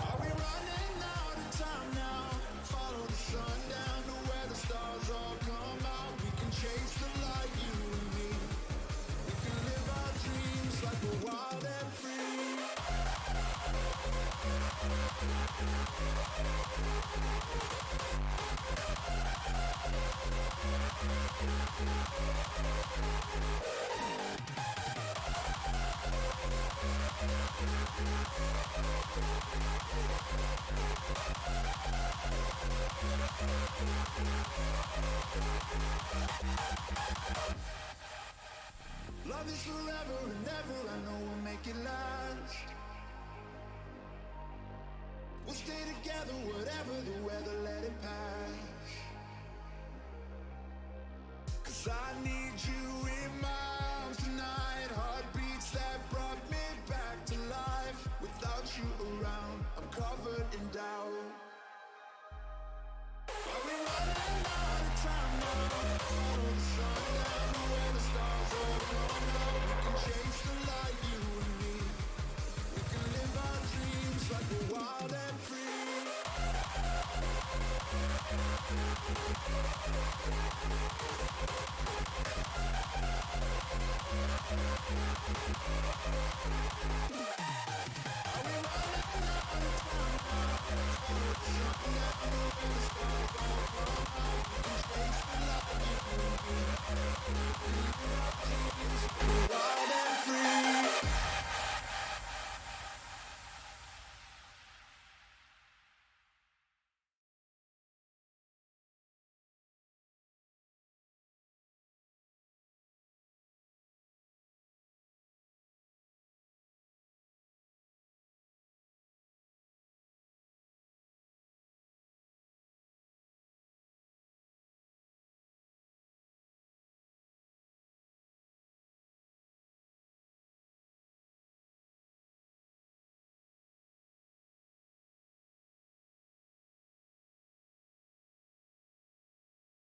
Are we running out of time now? Follow the sun down to where the stars all come out. We can chase the light, you and me. We can live our dreams like we're wild and free. Love is forever and ever, I know we'll make it last. We'll stay together, whatever the weather, let it pass. 'Cause I need you in my arms tonight. Heartbeats that brought me back to life. Without you around, I'm covered in doubt. Are we running out of time now? Follow the sun down to where the stars all come out. We can chase the light, you and me. We can live our dreams like we're wild and free. Are we running out of time now? Follow the sun down to where